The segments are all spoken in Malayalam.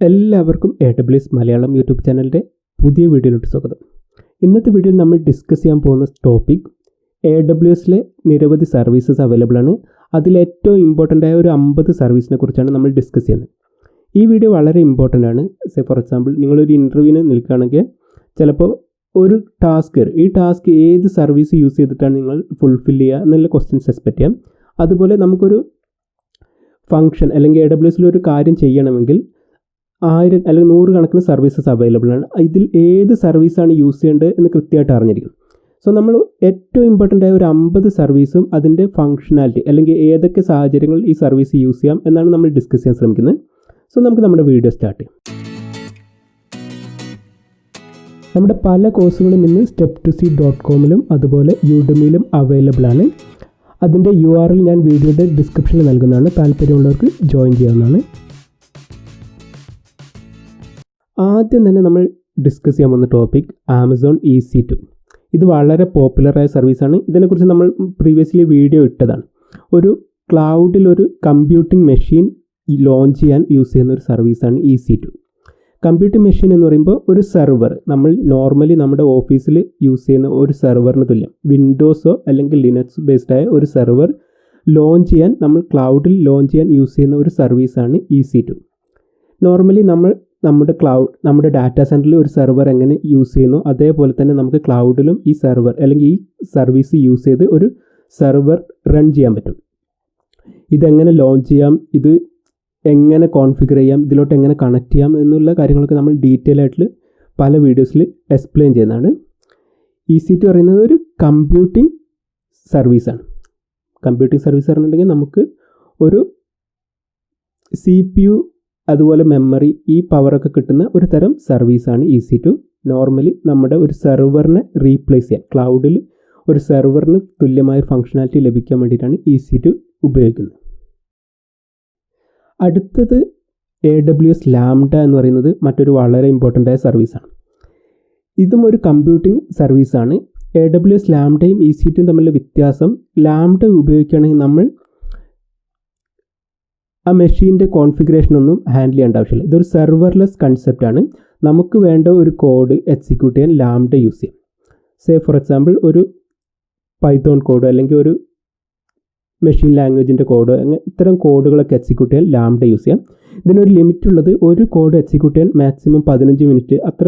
എല്ലാവർക്കും AWS മലയാളം യൂട്യൂബ് ചാനലിൻ്റെ പുതിയ വീഡിയോയിലോട്ട് സ്വാഗതം. ഇന്നത്തെ വീഡിയോയിൽ നമ്മൾ ഡിസ്കസ് ചെയ്യാൻ പോകുന്ന ടോപ്പിക് AWSലെ നിരവധി സർവീസസ് അവൈലബിൾ ആണ്. അതിലേറ്റവും ഇമ്പോർട്ടൻ്റ് ആയ ഒരു 50 സർവീസിനെ കുറിച്ചാണ് നമ്മൾ ഡിസ്കസ് ചെയ്യുന്നത്. ഈ വീഡിയോ വളരെ ഇമ്പോർട്ടൻ്റ് ആണ്. ഫോർ എക്സാമ്പിൾ നിങ്ങളൊരു ഇൻ്റർവ്യൂവിന് നിൽക്കുകയാണെങ്കിൽ ചിലപ്പോൾ ഒരു ഈ ടാസ്ക് ഏത് സർവീസ് യൂസ് ചെയ്തിട്ടാണ് നിങ്ങൾ ഫുൾഫിൽ ചെയ്യുക എന്നുള്ള ക്വസ്റ്റ്യൻസ് എക്സ്പെക്റ്റ് ചെയ്യാം. അതുപോലെ നമുക്കൊരു ഫംഗ്ഷൻ അല്ലെങ്കിൽ AWSൽ ഒരു കാര്യം ചെയ്യണമെങ്കിൽ 1000 അല്ലെങ്കിൽ 100 കണക്കിന് സർവീസസ് അവൈലബിൾ ആണ്. ഇതിൽ ഏത് സർവീസാണ് യൂസ് ചെയ്യേണ്ടത് എന്ന് കൃത്യമായിട്ട് അറിഞ്ഞിരിക്കും. സോ നമ്മൾ ഏറ്റവും ഇമ്പോർട്ടൻ്റ് ആയ ഒരു 50 സർവീസും അതിൻ്റെ ഫംഗ്ഷനാലിറ്റി അല്ലെങ്കിൽ ഏതൊക്കെ സാഹചര്യങ്ങളിൽ ഈ സർവീസ് യൂസ് ചെയ്യാം എന്നാണ് നമ്മൾ ഡിസ്കസ് ചെയ്യാൻ ശ്രമിക്കുന്നത്. സോ നമുക്ക് നമ്മുടെ വീഡിയോ സ്റ്റാർട്ട് ചെയ്യാം. നമ്മുടെ പല കോഴ്സുകളും ഇന്ന് step2c.comലും അതുപോലെ യൂഡമിയിലും അവൈലബിൾ ആണ്. അതിൻ്റെ URL ഞാൻ വീഡിയോയുടെ ഡിസ്ക്രിപ്ഷനിൽ നൽകുന്നതാണ്. താല്പര്യമുള്ളവർക്ക് ജോയിൻ ചെയ്യാവുന്നതാണ്. ആദ്യം തന്നെ നമ്മൾ ഡിസ്കസ് ചെയ്യാൻ പോകുന്ന ടോപ്പിക് ആമസോൺ EC2. ഇത് വളരെ പോപ്പുലറായ സർവീസാണ്. ഇതിനെക്കുറിച്ച് നമ്മൾ പ്രീവിയസ്ലി വീഡിയോ ഇട്ടതാണ്. ഒരു ക്ലൗഡിൽ ഒരു കമ്പ്യൂട്ടിംഗ് മെഷീൻ ലോഞ്ച് ചെയ്യാൻ യൂസ് ചെയ്യുന്ന ഒരു സർവീസാണ് EC2. കമ്പ്യൂട്ടിംഗ് മെഷീൻ എന്ന് പറയുമ്പോൾ ഒരു സെർവർ, നമ്മൾ നോർമലി നമ്മുടെ ഓഫീസിൽ യൂസ് ചെയ്യുന്ന ഒരു സെർവറിന് തുല്യം, വിൻഡോസോ അല്ലെങ്കിൽ ലിനക്സ് ബേസ്ഡ് ആയ ഒരു സെർവർ ലോഞ്ച് ചെയ്യാൻ നമ്മൾ ക്ലൗഡിൽ ലോഞ്ച് ചെയ്യാൻ യൂസ് ചെയ്യുന്ന ഒരു സർവീസാണ് EC2. നോർമലി നമ്മുടെ ഡാറ്റാ സെൻറ്ററിൽ ഒരു സെർവർ എങ്ങനെ യൂസ് ചെയ്യുന്നു അതേപോലെ തന്നെ നമുക്ക് ക്ലൗഡിലും ഈ സെർവർ അല്ലെങ്കിൽ ഈ സർവീസ് യൂസ് ചെയ്ത് ഒരു സെർവർ റൺ ചെയ്യാൻ പറ്റും. ഇതെങ്ങനെ ലോഞ്ച് ചെയ്യാം, ഇത് എങ്ങനെ കോൺഫിഗർ ചെയ്യാം, ഇതിലോട്ട് എങ്ങനെ കണക്ട് ചെയ്യാം എന്നുള്ള കാര്യങ്ങളൊക്കെ നമ്മൾ ഡീറ്റെയിൽ ആയിട്ട് പല വീഡിയോസിൽ എക്സ്പ്ലെയിൻ ചെയ്യുന്നതാണ്. EC2 പറയുന്നത് ഒരു കമ്പ്യൂട്ടിംഗ് സർവീസാണ്. കമ്പ്യൂട്ടിംഗ് സർവീസ് പറഞ്ഞിട്ടുണ്ടെങ്കിൽ നമുക്ക് ഒരു CPU അതുപോലെ മെമ്മറി, ഈ പവറൊക്കെ കിട്ടുന്ന ഒരു തരം സർവീസാണ് EC2. നോർമലി നമ്മുടെ ഒരു സെർവറിനെ റീപ്ലേസ് ചെയ്യാൻ, ക്ലൗഡിൽ ഒരു സെർവറിന് തുല്യമായ ഫങ്ഷനാലിറ്റി ലഭിക്കാൻ വേണ്ടിയിട്ടാണ് EC2 ഉപയോഗിക്കുന്നത്. അടുത്തത് AWS ലാംഡ എന്ന് പറയുന്നത് മറ്റൊരു വളരെ ഇമ്പോർട്ടൻ്റ് ആയ സർവീസാണ്. ഇതും ഒരു കമ്പ്യൂട്ടിംഗ് സർവീസാണ്. AWS ലാംഡയും EC2യും തമ്മിലുള്ള വ്യത്യാസം, ലാംഡ ഉപയോഗിക്കുകയാണെങ്കിൽ നമ്മൾ ആ മെഷീൻ്റെ കോൺഫിഗറേഷനൊന്നും ഹാൻഡിൽ ചെയ്യേണ്ട ആവശ്യമില്ല. ഇതൊരു സെർവർലെസ് കൺസെപ്റ്റാണ്. നമുക്ക് വേണ്ട ഒരു കോഡ് എക്സിക്യൂട്ട് ചെയ്യാൻ ലാംഡ യൂസ് ചെയ്യാം. ഫോർ എക്സാമ്പിൾ ഒരു പൈത്തോൺ കോഡ് അല്ലെങ്കിൽ ഒരു മെഷീൻ ലാംഗ്വേജിൻ്റെ കോഡ്, അങ്ങനെ ഇത്തരം കോഡുകളൊക്കെ എക്സിക്യൂട്ട് ചെയ്യാൻ ലാംഡ യൂസ് ചെയ്യാം. ഇതിനൊരു ലിമിറ്റ് ഉള്ളത്, ഒരു കോഡ് എക്സിക്യൂട്ട് ചെയ്യാൻ മാക്സിമം 15 മിനിറ്റ്, അത്ര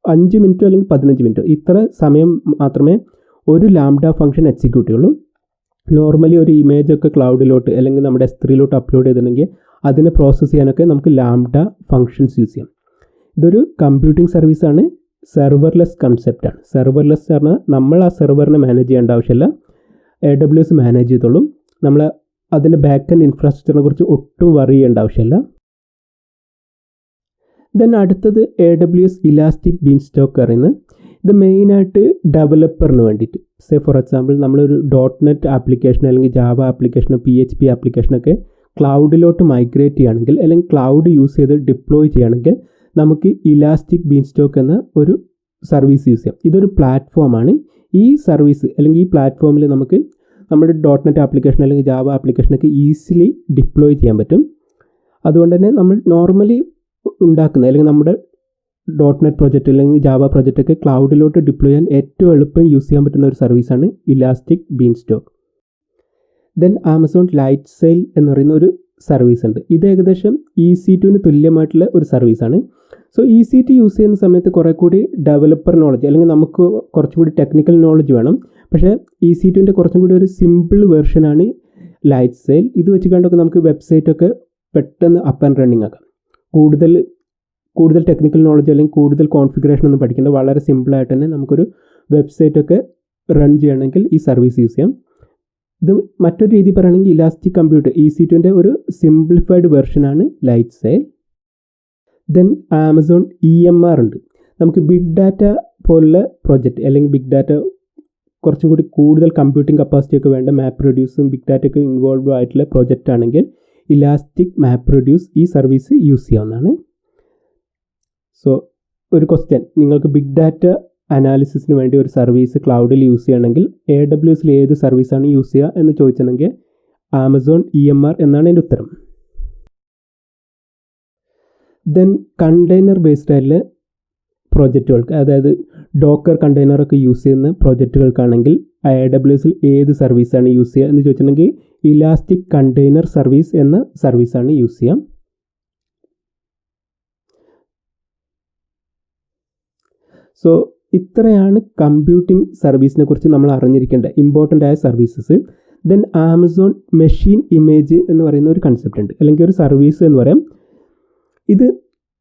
5 മിനിറ്റോ അല്ലെങ്കിൽ 15 മിനിറ്റോ ഇത്ര സമയം മാത്രമേ ഒരു ലാംഡ ഫംഗ്ഷൻ എക്സിക്യൂട്ട് ചെയ്യുള്ളൂ. നോർമലി ഒരു ഇമേജൊക്കെ ക്ലൗഡിലോട്ട് അല്ലെങ്കിൽ നമ്മുടെ S3ലോട്ട് അപ്ലോഡ് ചെയ്തിട്ടുണ്ടെങ്കിൽ അതിനെ പ്രോസസ്സ് ചെയ്യാനൊക്കെ നമുക്ക് ലാംഡ ഫങ്ഷൻസ് യൂസ് ചെയ്യാം. ഇതൊരു കമ്പ്യൂട്ടിംഗ് സർവീസാണ്, സെർവർലെസ് കൺസെപ്റ്റാണ്. സെർവർലെസ് പറഞ്ഞാൽ നമ്മൾ ആ സെർവറിനെ മാനേജ് ചെയ്യേണ്ട ആവശ്യമില്ല, AWS മാനേജ് ചെയ്തോളും. നമ്മൾ അതിൻ്റെ ബാക്ക് എൻഡ് ഇൻഫ്രാസ്ട്രക്ചറിനെ കുറിച്ച് ഒട്ടും വറി ചെയ്യേണ്ട ആവശ്യമില്ല. ദെൻ അടുത്തത് AWS ഇലാസ്റ്റിക് ബീൻസ്റ്റോക്ക് പറയുന്നത്, ഇത് മെയിനായിട്ട് ഡെവലപ്പറിന് വേണ്ടിയിട്ട്. ഫോർ എക്സാമ്പിൾ നമ്മളൊരു .NET ആപ്ലിക്കേഷൻ അല്ലെങ്കിൽ ജാവ ആപ്ലിക്കേഷൻ, PHP ആപ്ലിക്കേഷനൊക്കെ ക്ലൗഡിലോട്ട് മൈഗ്രേറ്റ് ചെയ്യുകയാണെങ്കിൽ അല്ലെങ്കിൽ ക്ലൗഡ് യൂസ് ചെയ്ത് ഡിപ്ലോയ് ചെയ്യുകയാണെങ്കിൽ നമുക്ക് ഇലാസ്റ്റിക് ബീൻസ്റ്റോക്ക് എന്ന ഒരു സർവീസ് യൂസ് ചെയ്യാം. ഇതൊരു പ്ലാറ്റ്ഫോമാണ്. ഈ സർവീസ് അല്ലെങ്കിൽ ഈ പ്ലാറ്റ്ഫോമിൽ നമുക്ക് നമ്മുടെ .NET ആപ്ലിക്കേഷൻ അല്ലെങ്കിൽ ജാവ ആപ്ലിക്കേഷനൊക്കെ ഈസിലി ഡിപ്ലോയ് ചെയ്യാൻ പറ്റും. അതുകൊണ്ട് തന്നെ നമ്മൾ നോർമലി ഉണ്ടാക്കുന്ന അല്ലെങ്കിൽ നമ്മുടെ .NET പ്രോജക്റ്റ് അല്ലെങ്കിൽ ജാവ പ്രോജക്റ്റൊക്കെ ക്ലൗഡിലോട്ട് ഡിപ്ലോയ് ചെയ്യാൻ ഏറ്റവും എളുപ്പം യൂസ് ചെയ്യാൻ പറ്റുന്ന ഒരു സർവീസാണ് Elastic Beanstalk. Then Amazon Lightsail എന്ന് പറയുന്ന ഒരു സർവീസ് ഉണ്ട്. ഇത് ഏകദേശം EC2ന് തുല്യമായിട്ടുള്ള ഒരു സർവീസാണ്. സോ EC2 യൂസ് ചെയ്യുന്ന സമയത്ത് കുറേ കൂടി ഡെവലപ്പർ നോളജ് അല്ലെങ്കിൽ നമുക്ക് കുറച്ചും കൂടി ടെക്നിക്കൽ നോളജ് വേണം. പക്ഷേ EC2ൻ്റെ കുറച്ചും കൂടി ഒരു സിമ്പിൾ വെർഷനാണ് ലൈറ്റ് സെയിൽ. ഇത് വെച്ച് കണ്ടൊക്കെ നമുക്ക് വെബ്സൈറ്റൊക്കെ പെട്ടെന്ന് അപ്പ് ആൻഡ് റണ്ണിങ് ആക്കാം. കൂടുതൽ ടെക്നിക്കൽ നോളജ് അല്ലെങ്കിൽ കൂടുതൽ കോൺഫിഗറേഷൻ ഒന്നും പഠിക്കേണ്ട, വളരെ സിമ്പിളായിട്ട് തന്നെ നമുക്കൊരു വെബ്സൈറ്റൊക്കെ റൺ ചെയ്യണമെങ്കിൽ ഈ സർവീസ് യൂസ് ചെയ്യാം. ഇത് മറ്റൊരു രീതി പറയുകയാണെങ്കിൽ ഇലാസ്റ്റിക് കമ്പ്യൂട്ടർ EC2ൻ്റെ ഒരു സിംപ്ലിഫൈഡ് വെർഷനാണ് Lightsail. Then Amazon EMR ഉണ്ട്. നമുക്ക് ബിഗ് ഡാറ്റ പോലുള്ള പ്രോജക്റ്റ് അല്ലെങ്കിൽ ബിഗ് ഡാറ്റ കുറച്ചും കൂടി കൂടുതൽ കമ്പ്യൂട്ടിംഗ് കപ്പാസിറ്റി ഒക്കെ വേണ്ട മാപ്പ് റെഡ്യൂസും ബിഗ് ഡാറ്റയൊക്കെ ഇൻവോൾവ് ആയിട്ടുള്ള പ്രോജക്റ്റ് ആണെങ്കിൽ ഇലാസ്റ്റിക് മാപ്പ് റെഡ്യൂസ് ഈ സർവീസ് യൂസ് ചെയ്യാവുന്നതാണ്. സോ ഒരു ക്വസ്റ്റ്യൻ, നിങ്ങൾക്ക് ബിഗ് ഡാറ്റ അനാലിസിസിന് വേണ്ടി ഒരു സർവീസ് ക്ലൗഡിൽ യൂസ് ചെയ്യണമെങ്കിൽ AWSൽ ഏത് സർവീസാണ് യൂസ് ചെയ്യുക എന്ന് ചോദിച്ചിട്ടുണ്ടെങ്കിൽ ആമസോൺ EMR എന്നാണ് എൻ്റെ ഉത്തരം. ദെൻ കണ്ടെയ്നർ ബേസ്ഡ് ആയിട്ടുള്ള പ്രോജക്റ്റുകൾക്ക്, അതായത് ഡോക്കർ കണ്ടെയ്നറൊക്കെ യൂസ് ചെയ്യുന്ന പ്രോജക്റ്റുകൾക്കാണെങ്കിൽ AWSൽ ഏത് സർവീസാണ് യൂസ് ചെയ്യുക എന്ന് ചോദിച്ചിട്ടുണ്ടെങ്കിൽ ഇലാസ്റ്റിക് കണ്ടെയ്നർ സർവീസ് എന്ന സർവീസാണ് യൂസ് ചെയ്യുക. സോ ഇത്രയാണ് കമ്പ്യൂട്ടിംഗ് സർവീസിനെ കുറിച്ച് നമ്മൾ അറിഞ്ഞിരിക്കേണ്ട ഇമ്പോർട്ടൻ്റ് ആയ services. Then Amazon machine image എന്ന് പറയുന്ന ഒരു കൺസെപ്റ്റ് ഉണ്ട്, അല്ലെങ്കിൽ ഒരു സർവീസ് എന്ന് പറയാം. ഇത്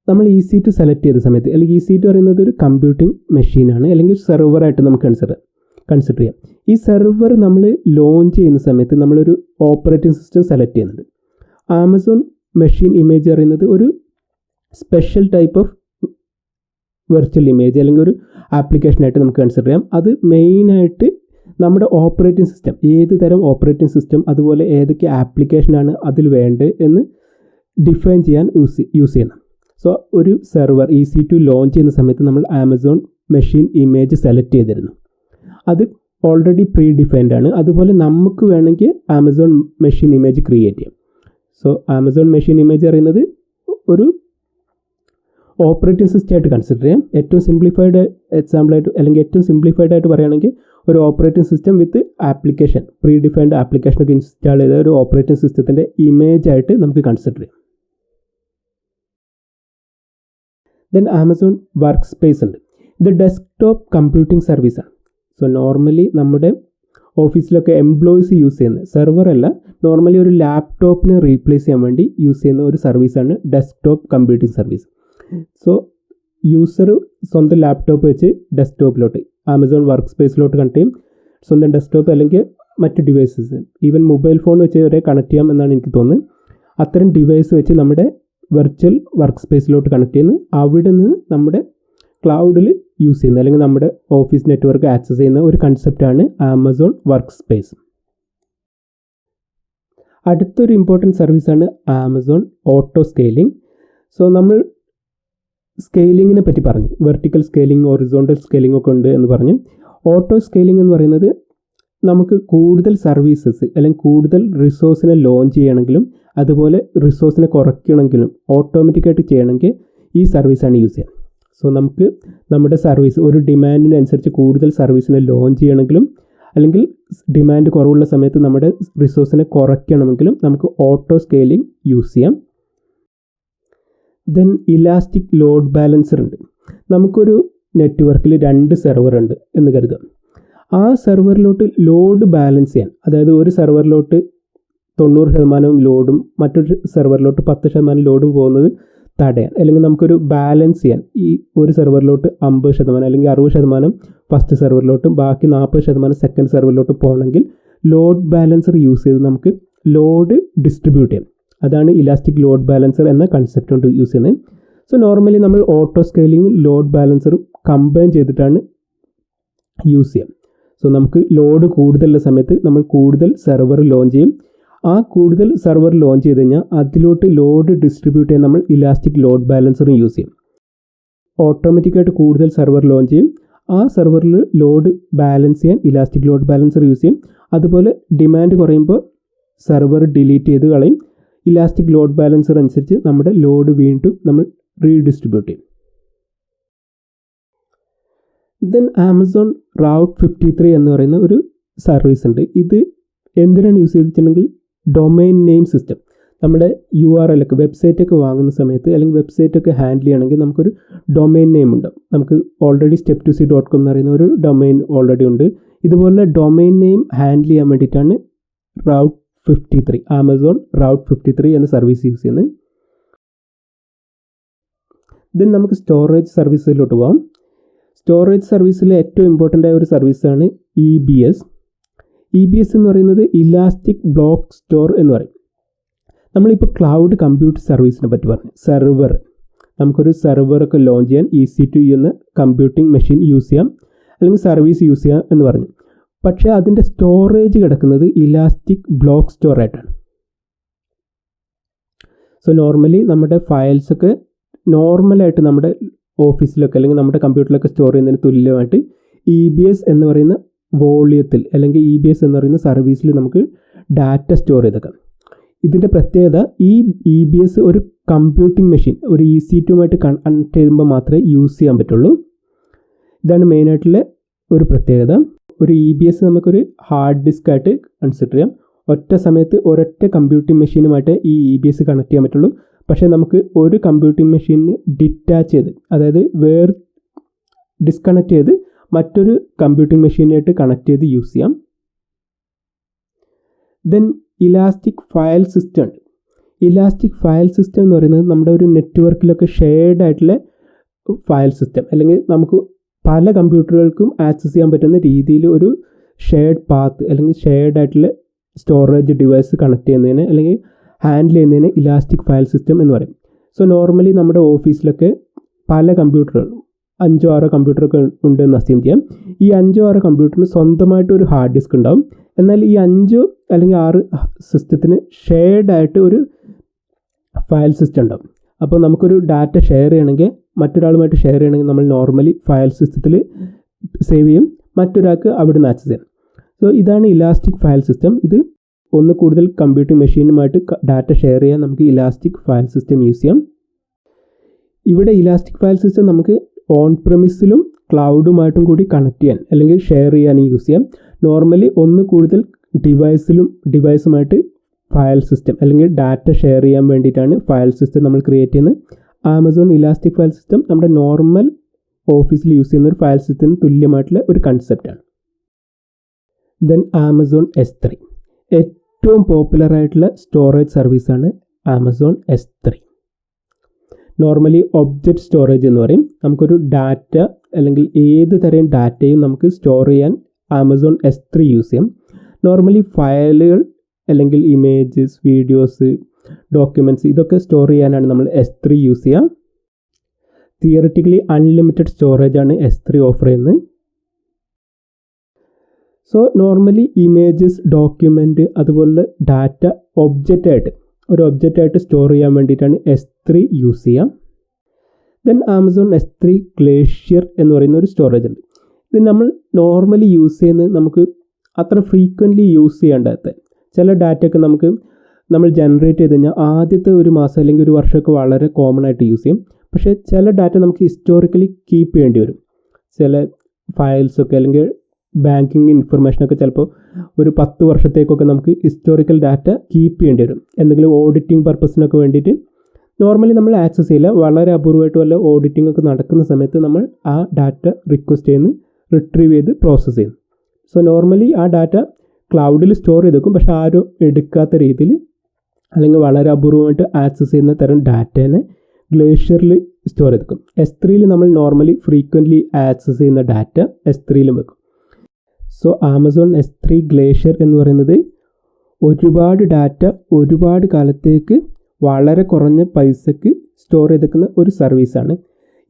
നമ്മൾ EC2 സെലക്ട് ചെയ്ത സമയത്ത്, അല്ലെങ്കിൽ EC2 പറയുന്നത് ഒരു കമ്പ്യൂട്ടിംഗ് മെഷീനാണ്, അല്ലെങ്കിൽ സെർവറായിട്ട് നമുക്ക് കൺസിഡർ ചെയ്യാം. ഈ സെർവർ നമ്മൾ ലോഞ്ച് ചെയ്യുന്ന സമയത്ത് നമ്മളൊരു ഓപ്പറേറ്റിംഗ് സിസ്റ്റം സെലക്ട് ചെയ്യുന്നുണ്ട്. ആമസോൺ മെഷീൻ ഇമേജ് പറയുന്നത് ഒരു special type of virtual image അല്ലെങ്കിൽ ഒരു ആപ്ലിക്കേഷനായിട്ട് നമുക്ക് കൺസിഡർ ചെയ്യാം. അത് മെയിനായിട്ട് നമ്മുടെ ഓപ്പറേറ്റിംഗ് സിസ്റ്റം, ഏത് തരം ഓപ്പറേറ്റിംഗ് സിസ്റ്റം, അതുപോലെ ഏതൊക്കെ ആപ്ലിക്കേഷനാണ് അതിൽ വേണ്ടത് എന്ന് ഡിഫൈൻ ചെയ്യാൻ യൂസ് ചെയ്യുന്നത്. സോ ഒരു സെർവർ EC2 ലോഞ്ച് ചെയ്യുന്ന സമയത്ത് നമ്മൾ ആമസോൺ മെഷീൻ ഇമേജ് സെലക്ട് ചെയ്തിരുന്നു. അത് ഓൾറെഡി പ്രീ ഡിഫൈൻഡ് ആണ്. അതുപോലെ നമുക്ക് വേണമെങ്കിൽ ആമസോൺ മെഷീൻ ഇമേജ് ക്രിയേറ്റ് ചെയ്യാം. സോ ആമസോൺ മെഷീൻ ഇമേജ് പറയുന്നത് ഒരു ഓപ്പറേറ്റിംഗ് സിസ്റ്റം ആയിട്ട് കൺസിഡർ ചെയ്യാം. ഏറ്റവും സിംപ്ലിഫൈഡ് എക്സാമ്പിളായിട്ട്, അല്ലെങ്കിൽ ഏറ്റവും സിംപ്ലിഫൈഡ് ആയിട്ട് പറയുകയാണെങ്കിൽ ഒരു operating system with application, pre defined ആപ്ലിക്കേഷനൊക്കെ ഇൻസ്റ്റാൾ ചെയ്ത ഒരു ഓപ്പറേറ്റിംഗ് സിസ്റ്റത്തിൻ്റെ ഇമേജ് ആയിട്ട് നമുക്ക് കൺസിഡർ ചെയ്യാം. ദെൻ ആമസോൺ വർക്ക് സ്പേസ് ഉണ്ട്. ഇത് ഡെസ്ക്ടോപ്പ് കമ്പ്യൂട്ടിംഗ് സർവീസാണ്. സോ നോർമലി നമ്മുടെ ഓഫീസിലൊക്കെ എംപ്ലോയീസ് യൂസ് ചെയ്യുന്ന സെർവറല്ല, നോർമലി ഒരു ലാപ്ടോപ്പിനെ റീപ്ലേസ് ചെയ്യാൻ വേണ്ടി യൂസ് ചെയ്യുന്ന ഒരു സർവീസാണ് desktop computing service. So user സ്വന്തം ലാപ്ടോപ്പ് വെച്ച് ഡെസ്ക്ടോപ്പിലോട്ട് ആമസോൺ വർക്ക് സ്പേസിലോട്ട് കണക്ട് ചെയ്യും. സ്വന്തം ഡെസ്ക്ടോപ്പ് അല്ലെങ്കിൽ മറ്റ് ഡിവൈസസ്, ഈവൻ മൊബൈൽ ഫോൺ വെച്ച് വരെ കണക്ട് ചെയ്യാം എന്നാണ് എനിക്ക് തോന്നുന്നത്. അത്തരം ഡിവൈസ് വെച്ച് നമ്മുടെ വെർച്വൽ വർക്ക് സ്പേസിലോട്ട് കണക്ട് ചെയ്യുന്നു. അവിടെ നിന്ന് നമ്മുടെ ക്ലൗഡിൽ യൂസ് ചെയ്യുന്ന, അല്ലെങ്കിൽ നമ്മുടെ ഓഫീസ് നെറ്റ്വർക്ക് ആക്സസ് ചെയ്യുന്ന ഒരു കൺസെപ്റ്റാണ് ആമസോൺ വർക്ക് സ്പേസ്. അടുത്തൊരു ഇമ്പോർട്ടൻറ്റ് സർവീസാണ് ആമസോൺ ഓട്ടോ സ്കെയിലിംഗ്. സോ നമ്മൾ സ്കെയിലിങ്ങിനെ പറ്റി പറഞ്ഞു, വെർട്ടിക്കൽ സ്കെയിലിംഗ്, ഹൊറിസോണ്ടൽ സ്കെയിലിംഗ് ഒക്കെ ഉണ്ട് എന്ന് പറഞ്ഞു. ഓട്ടോ സ്കെയിലിംഗ് എന്ന് പറയുന്നത് നമുക്ക് കൂടുതൽ സർവീസസ് അല്ലെങ്കിൽ കൂടുതൽ റിസോഴ്സിനെ ലോഞ്ച് ചെയ്യണമെങ്കിലും അതുപോലെ റിസോഴ്സിനെ കുറയ്ക്കണമെങ്കിലും ഓട്ടോമാറ്റിക്കായിട്ട് ചെയ്യണമെങ്കിൽ ഈ സർവീസാണ് യൂസ് ചെയ്യുക. സോ നമുക്ക് നമ്മുടെ സർവീസ് ഒരു ഡിമാൻഡിനനുസരിച്ച് കൂടുതൽ സർവീസിനെ ലോഞ്ച് ചെയ്യണമെങ്കിലും അല്ലെങ്കിൽ ഡിമാൻഡ് കുറവുള്ള സമയത്ത് നമ്മുടെ റിസോഴ്സിനെ കുറയ്ക്കണമെങ്കിലും നമുക്ക് ഓട്ടോ സ്കെയിലിംഗ് യൂസ് ചെയ്യാം. ദെൻ ഇലാസ്റ്റിക് ലോഡ് ബാലൻസർ ഉണ്ട്. നമുക്കൊരു നെറ്റ്വർക്കിൽ 2 സെർവർ ഉണ്ട് എന്ന് കരുതാം. ആ സെർവറിലോട്ട് ലോഡ് ബാലൻസ് ചെയ്യാൻ, അതായത് ഒരു സെർവറിലോട്ട് 90% ലോഡും മറ്റൊരു സെർവറിലോട്ട് 10% ലോഡും പോകുന്നത് തടയാൻ, അല്ലെങ്കിൽ നമുക്കൊരു ബാലൻസ് ചെയ്യാൻ, ഈ ഒരു സെർവറിലോട്ട് 50% അല്ലെങ്കിൽ 60% ഫസ്റ്റ് സെർവറിലോട്ടും ബാക്കി 40% സെക്കൻഡ് സെർവറിലോട്ടും പോകണമെങ്കിൽ ലോഡ് ബാലൻസർ യൂസ് ചെയ്ത് നമുക്ക് ലോഡ് ഡിസ്ട്രിബ്യൂട്ട് ചെയ്യാം. അതാണ് ഇലാസ്റ്റിക് ലോഡ് ബാലൻസർ എന്ന കൺസെപ്റ്റ് കൊണ്ട് യൂസ് ചെയ്യുന്നത്. സോ നോർമലി നമ്മൾ ഓട്ടോ സ്കെയിലിംഗും ലോഡ് ബാലൻസറും കമ്പൈൻ ചെയ്തിട്ടാണ് യൂസ് ചെയ്യാം. സോ നമുക്ക് ലോഡ് കൂടുതലുള്ള സമയത്ത് നമ്മൾ കൂടുതൽ സെർവർ ലോഞ്ച് ചെയ്യും. ആ കൂടുതൽ സെർവർ ലോഞ്ച് ചെയ്ത് കഴിഞ്ഞാൽ അതിലോട്ട് ലോഡ് ഡിസ്ട്രിബ്യൂട്ട് ചെയ്യാൻ നമ്മൾ ഇലാസ്റ്റിക് ലോഡ് ബാലൻസറും യൂസ് ചെയ്യും. ഓട്ടോമാറ്റിക്കായിട്ട് കൂടുതൽ സെർവർ ലോഞ്ച് ചെയ്യും. ആ സെർവറിൽ ലോഡ് ബാലൻസ് ചെയ്യാൻ ഇലാസ്റ്റിക് ലോഡ് ബാലൻസർ യൂസ് ചെയ്യും. അതുപോലെ ഡിമാൻഡ് കുറയുമ്പോൾ സെർവർ ഡിലീറ്റ് ചെയ്ത് കളയും. ഇലാസ്റ്റിക് ലോഡ് ബാലൻസർ അനുസരിച്ച് നമ്മുടെ ലോഡ് വീണ്ടും നമ്മൾ റീഡിസ്ട്രിബ്യൂട്ട് ചെയ്യും. ദെൻ ആമസോൺ റൗട്ട് 53 എന്ന് പറയുന്ന ഒരു സർവീസ് ഉണ്ട്. ഇത് എന്തിനാണ് യൂസ് ചെയ്തിട്ടുണ്ടെങ്കിൽ ഡൊമൈൻ നെയിം സിസ്റ്റം, നമ്മുടെ URL ഒക്കെ വെബ്സൈറ്റൊക്കെ വാങ്ങുന്ന സമയത്ത് അല്ലെങ്കിൽ വെബ്സൈറ്റൊക്കെ ഹാൻഡിൽ ചെയ്യണമെങ്കിൽ നമുക്കൊരു ഡൊമൈൻ നെയിം ഉണ്ടാവും. നമുക്ക് ഓൾറെഡി step2c.com എന്ന് പറയുന്ന ഒരു ഡൊമൈൻ ഓൾറെഡി ഉണ്ട്. ഇതുപോലെ ഡൊമൈൻ നെയിം ഹാൻഡിൽ ചെയ്യാൻ വേണ്ടിയിട്ടാണ് റൗട്ട് 53, ആമസോൺ റൗട്ട് 53 എന്ന സർവീസ് യൂസ് ചെയ്യുന്നത്. ദെൻ നമുക്ക് സ്റ്റോറേജ് സർവീസിലോട്ട് പോകാം. സ്റ്റോറേജ് സർവീസിലെ ഏറ്റവും ഇമ്പോർട്ടൻ്റ് ആയ ഒരു സർവീസാണ് EBS. EBS എന്ന് പറയുന്നത് ഇലാസ്റ്റിക് ബ്ലോക്ക് സ്റ്റോർ എന്ന് പറയും. നമ്മളിപ്പോൾ ക്ലൗഡ് കമ്പ്യൂട്ട് സർവീസിനെ പറ്റി പറഞ്ഞു. സെർവർ, നമുക്കൊരു സെർവറൊക്കെ ലോഞ്ച് ചെയ്യാൻ EC2 എന്ന കമ്പ്യൂട്ടിംഗ് മെഷീൻ യൂസ് ചെയ്യാം അല്ലെങ്കിൽ സർവീസ് യൂസ് ചെയ്യാം എന്ന് പറഞ്ഞു. പക്ഷേ അതിൻ്റെ സ്റ്റോറേജ് കിടക്കുന്നത് ഇലാസ്റ്റിക് ബ്ലോക്ക് സ്റ്റോർ ആയിട്ടാണ്. സോ നോർമലി നമ്മുടെ ഫയൽസൊക്കെ നോർമലായിട്ട് നമ്മുടെ ഓഫീസിലൊക്കെ അല്ലെങ്കിൽ നമ്മുടെ കമ്പ്യൂട്ടറിലൊക്കെ സ്റ്റോർ ചെയ്യുന്നതിന് തുല്യമായിട്ട് EBS എന്ന് പറയുന്ന വോളിയത്തിൽ അല്ലെങ്കിൽ EBS എന്ന് പറയുന്ന സർവീസിൽ നമുക്ക് ഡാറ്റ സ്റ്റോർ ചെയ്തേക്കാം. ഇതിൻ്റെ പ്രത്യേകത, ഈ EBS ഒരു കമ്പ്യൂട്ടിംഗ് മെഷീൻ ഒരു EC2 കണക്ട് ചെയ്യുമ്പോൾ മാത്രമേ യൂസ് ചെയ്യാൻ പറ്റുള്ളൂ. ഇതാണ് മെയിനായിട്ടുള്ള ഒരു പ്രത്യേകത. ഒരു EBS നമുക്കൊരു ഹാർഡ് ഡിസ്ക് ആയിട്ട് കൺസിഡർ ചെയ്യാം. ഒറ്റ സമയത്ത് ഒരൊറ്റ കമ്പ്യൂട്ടിംഗ് മെഷീനുമായിട്ട് ഈ EBS കണക്ട് ചെയ്യാൻ പറ്റുള്ളൂ. പക്ഷേ നമുക്ക് ഒരു കമ്പ്യൂട്ടിംഗ് മെഷീനിന് ഡിറ്റാച്ച് ചെയ്ത്, അതായത് ഡിസ്കണക്ട് ചെയ്ത് മറ്റൊരു കമ്പ്യൂട്ടിംഗ് മെഷീനായിട്ട് കണക്ട് ചെയ്ത് യൂസ് ചെയ്യാം. ദെൻ ഇലാസ്റ്റിക് ഫയൽ സിസ്റ്റം ഉണ്ട്. ഇലാസ്റ്റിക് ഫയൽ സിസ്റ്റം എന്ന് പറയുന്നത് നമ്മുടെ ഒരു നെറ്റ്വർക്കിലൊക്കെ ഷെയർഡ് ആയിട്ടുള്ള ഫയൽ സിസ്റ്റം, അല്ലെങ്കിൽ നമുക്ക് പല കമ്പ്യൂട്ടറുകൾക്കും ആക്സസ് ചെയ്യാൻ പറ്റുന്ന രീതിയിൽ ഒരു ഷെയർഡ് പാത്ത് അല്ലെങ്കിൽ ഷെയർഡ് ആയിട്ടുള്ള സ്റ്റോറേജ് ഡിവൈസ് കണക്ട് ചെയ്യുന്നതിന് അല്ലെങ്കിൽ ഹാൻഡിൽ ചെയ്യുന്നതിന് ഇലാസ്റ്റിക് ഫയൽ സിസ്റ്റം എന്ന് പറയും. സോ നോർമലി നമ്മുടെ ഓഫീസിലൊക്കെ പല കമ്പ്യൂട്ടറുകൾ 5-6 കമ്പ്യൂട്ടറൊക്കെ ഉണ്ടെന്ന് അസ്യൂം ചെയ്യാം. ഈ 5-6 കമ്പ്യൂട്ടറിന് സ്വന്തമായിട്ട് ഒരു ഹാർഡ് ഡിസ്ക് ഉണ്ടാവും. എന്നാൽ ഈ 5 അല്ലെങ്കിൽ 6 സിസ്റ്റത്തിന് ഷെയർഡ് ആയിട്ട് ഒരു ഫയൽ സിസ്റ്റം ഉണ്ടാവും. അപ്പോൾ നമുക്കൊരു ഡാറ്റ ഷെയർ ചെയ്യണമെങ്കിൽ, മറ്റൊരാളുമായിട്ട് ഷെയർ ചെയ്യണമെങ്കിൽ നമ്മൾ നോർമലി ഫയൽ സിസ്റ്റത്തിൽ സേവ് ചെയ്യും, മറ്റൊരാൾക്ക് അവിടെ നിന്ന് ആക്സസ് ചെയ്യാം. സോ ഇതാണ് ഇലാസ്റ്റിക് ഫയൽ സിസ്റ്റം. ഇത് ഒന്ന് കൂടുതൽ കമ്പ്യൂട്ടിംഗ് മെഷീനുമായിട്ട് ഡാറ്റ ഷെയർ ചെയ്യാൻ നമുക്ക് ഇലാസ്റ്റിക് ഫയൽ സിസ്റ്റം യൂസ് ചെയ്യാം. ഇവിടെ ഇലാസ്റ്റിക് ഫയൽ സിസ്റ്റം നമുക്ക് ഓൺ പ്രെമിസിലും ക്ലൗഡുമായിട്ടും കൂടി കണക്ട് ചെയ്യാൻ അല്ലെങ്കിൽ ഷെയർ ചെയ്യാൻ യൂസ് ചെയ്യാം. നോർമലി ഒന്ന് കൂടുതൽ ഡിവൈസുമായിട്ട് ഫയൽ സിസ്റ്റം അല്ലെങ്കിൽ ഡാറ്റ ഷെയർ ചെയ്യാൻ വേണ്ടിയിട്ടാണ് ഫയൽ സിസ്റ്റം നമ്മൾ ക്രിയേറ്റ് ചെയ്യുന്നത്. ആമസോൺ ഇലാസ്റ്റിക് ഫയൽ സിസ്റ്റം നമ്മുടെ നോർമൽ ഓഫീസിൽ യൂസ് ചെയ്യുന്ന ഒരു ഫയൽ സിസ്റ്റത്തിന് തുല്യമായിട്ടുള്ള ഒരു കൺസെപ്റ്റാണ്. ദെൻ ആമസോൺ S3 ഏറ്റവും പോപ്പുലർ ആയിട്ടുള്ള സ്റ്റോറേജ് സർവീസാണ് Amazon S3. Normally object storage എന്ന് പറയും. നമുക്കൊരു ഡാറ്റ അല്ലെങ്കിൽ ഏത് തരം ഡാറ്റയും നമുക്ക് സ്റ്റോർ ചെയ്യാൻ ആമസോൺ S3 യൂസ് ചെയ്യാം. നോർമലി ഫയലുകൾ അല്ലെങ്കിൽ ഇമേജസ്, വീഡിയോസ്, ഡോക്യുമെൻറ്റ്സ് ഇതൊക്കെ സ്റ്റോർ ചെയ്യാനാണ് നമ്മൾ S3 യൂസ് ചെയ്യുക. തിയററ്റിക്കലി അൺലിമിറ്റഡ് സ്റ്റോറേജാണ് S3 ഓഫർ ചെയ്യുന്നത്. സോ നോർമലി ഇമേജസ്, ഡോക്യുമെൻറ്റ് അതുപോലെ ഡാറ്റ ഒരു ഒബ്ജക്റ്റായിട്ട് സ്റ്റോർ ചെയ്യാൻ വേണ്ടിയിട്ടാണ് S3 യൂസ് ചെയ്യുക. ദെൻ ആമസോൺ S3 ഗ്ലേഷ്യർ എന്ന് പറയുന്ന ഒരു സ്റ്റോറേജ് ഉണ്ട്. ഇത് നമ്മൾ നോർമലി യൂസ് ചെയ്യുന്നത് നമുക്ക് അത്ര ഫ്രീക്വൻ്റ്ലി യൂസ് ചെയ്യേണ്ടാത്ത ചില ഡാറ്റയൊക്കെ നമ്മൾ ജനറേറ്റ് ചെയ്ത് കഴിഞ്ഞാൽ ആദ്യത്തെ ഒരു മാസം അല്ലെങ്കിൽ ഒരു വർഷമൊക്കെ വളരെ കോമൺ ആയിട്ട് യൂസ് ചെയ്യും. പക്ഷേ ചില ഡാറ്റ നമുക്ക് ഹിസ്റ്റോറിക്കലി കീപ്പ് ചെയ്യേണ്ടി വരും. ചില ഫയൽസൊക്കെ അല്ലെങ്കിൽ ബാങ്കിങ് ഇൻഫർമേഷനൊക്കെ ചിലപ്പോൾ ഒരു 10 വർഷത്തേക്കൊക്കെ നമുക്ക് ഹിസ്റ്റോറിക്കൽ ഡാറ്റ കീപ്പ് ചെയ്യേണ്ടി വരും. എന്തെങ്കിലും ഓഡിറ്റിംഗ് പർപ്പസിനൊക്കെ വേണ്ടിയിട്ട് നോർമലി നമ്മൾ ആക്സസ് ചെയ്യില്ല. വളരെ അപൂർവമായിട്ട് വല്ല ഓഡിറ്റിംഗ് ഒക്കെ നടക്കുന്ന സമയത്ത് നമ്മൾ ആ ഡാറ്റ റിക്വസ്റ്റ് ചെയ്യുന്നു, റിട്രീവ് ചെയ്ത് പ്രോസസ്സ് ചെയ്യുന്നു. സോ നോർമലി ആ ഡാറ്റ ക്ലൗഡിൽ സ്റ്റോർ ചെയ്ത് വെക്കും. പക്ഷേ ആരും എടുക്കാത്ത രീതിയിൽ അല്ലെങ്കിൽ വളരെ അപൂർവമായിട്ട് ആക്സസ് ചെയ്യുന്ന തരം ഡാറ്റേനെ ഗ്ലേഷ്യറിൽ സ്റ്റോർ ചെയ്ത് വെക്കും. S3 നമ്മൾ നോർമലി ഫ്രീക്വൻ്റ്ലി ആക്സസ് ചെയ്യുന്ന ഡാറ്റ S3 വെക്കും. സോ ആമസോൺ S3 ഗ്ലേഷ്യർ എന്ന് പറയുന്നത് ഒരുപാട് ഡാറ്റ ഒരുപാട് കാലത്തേക്ക് വളരെ കുറഞ്ഞ പൈസക്ക് സ്റ്റോർ ചെയ്തേക്കുന്ന ഒരു സർവീസാണ്.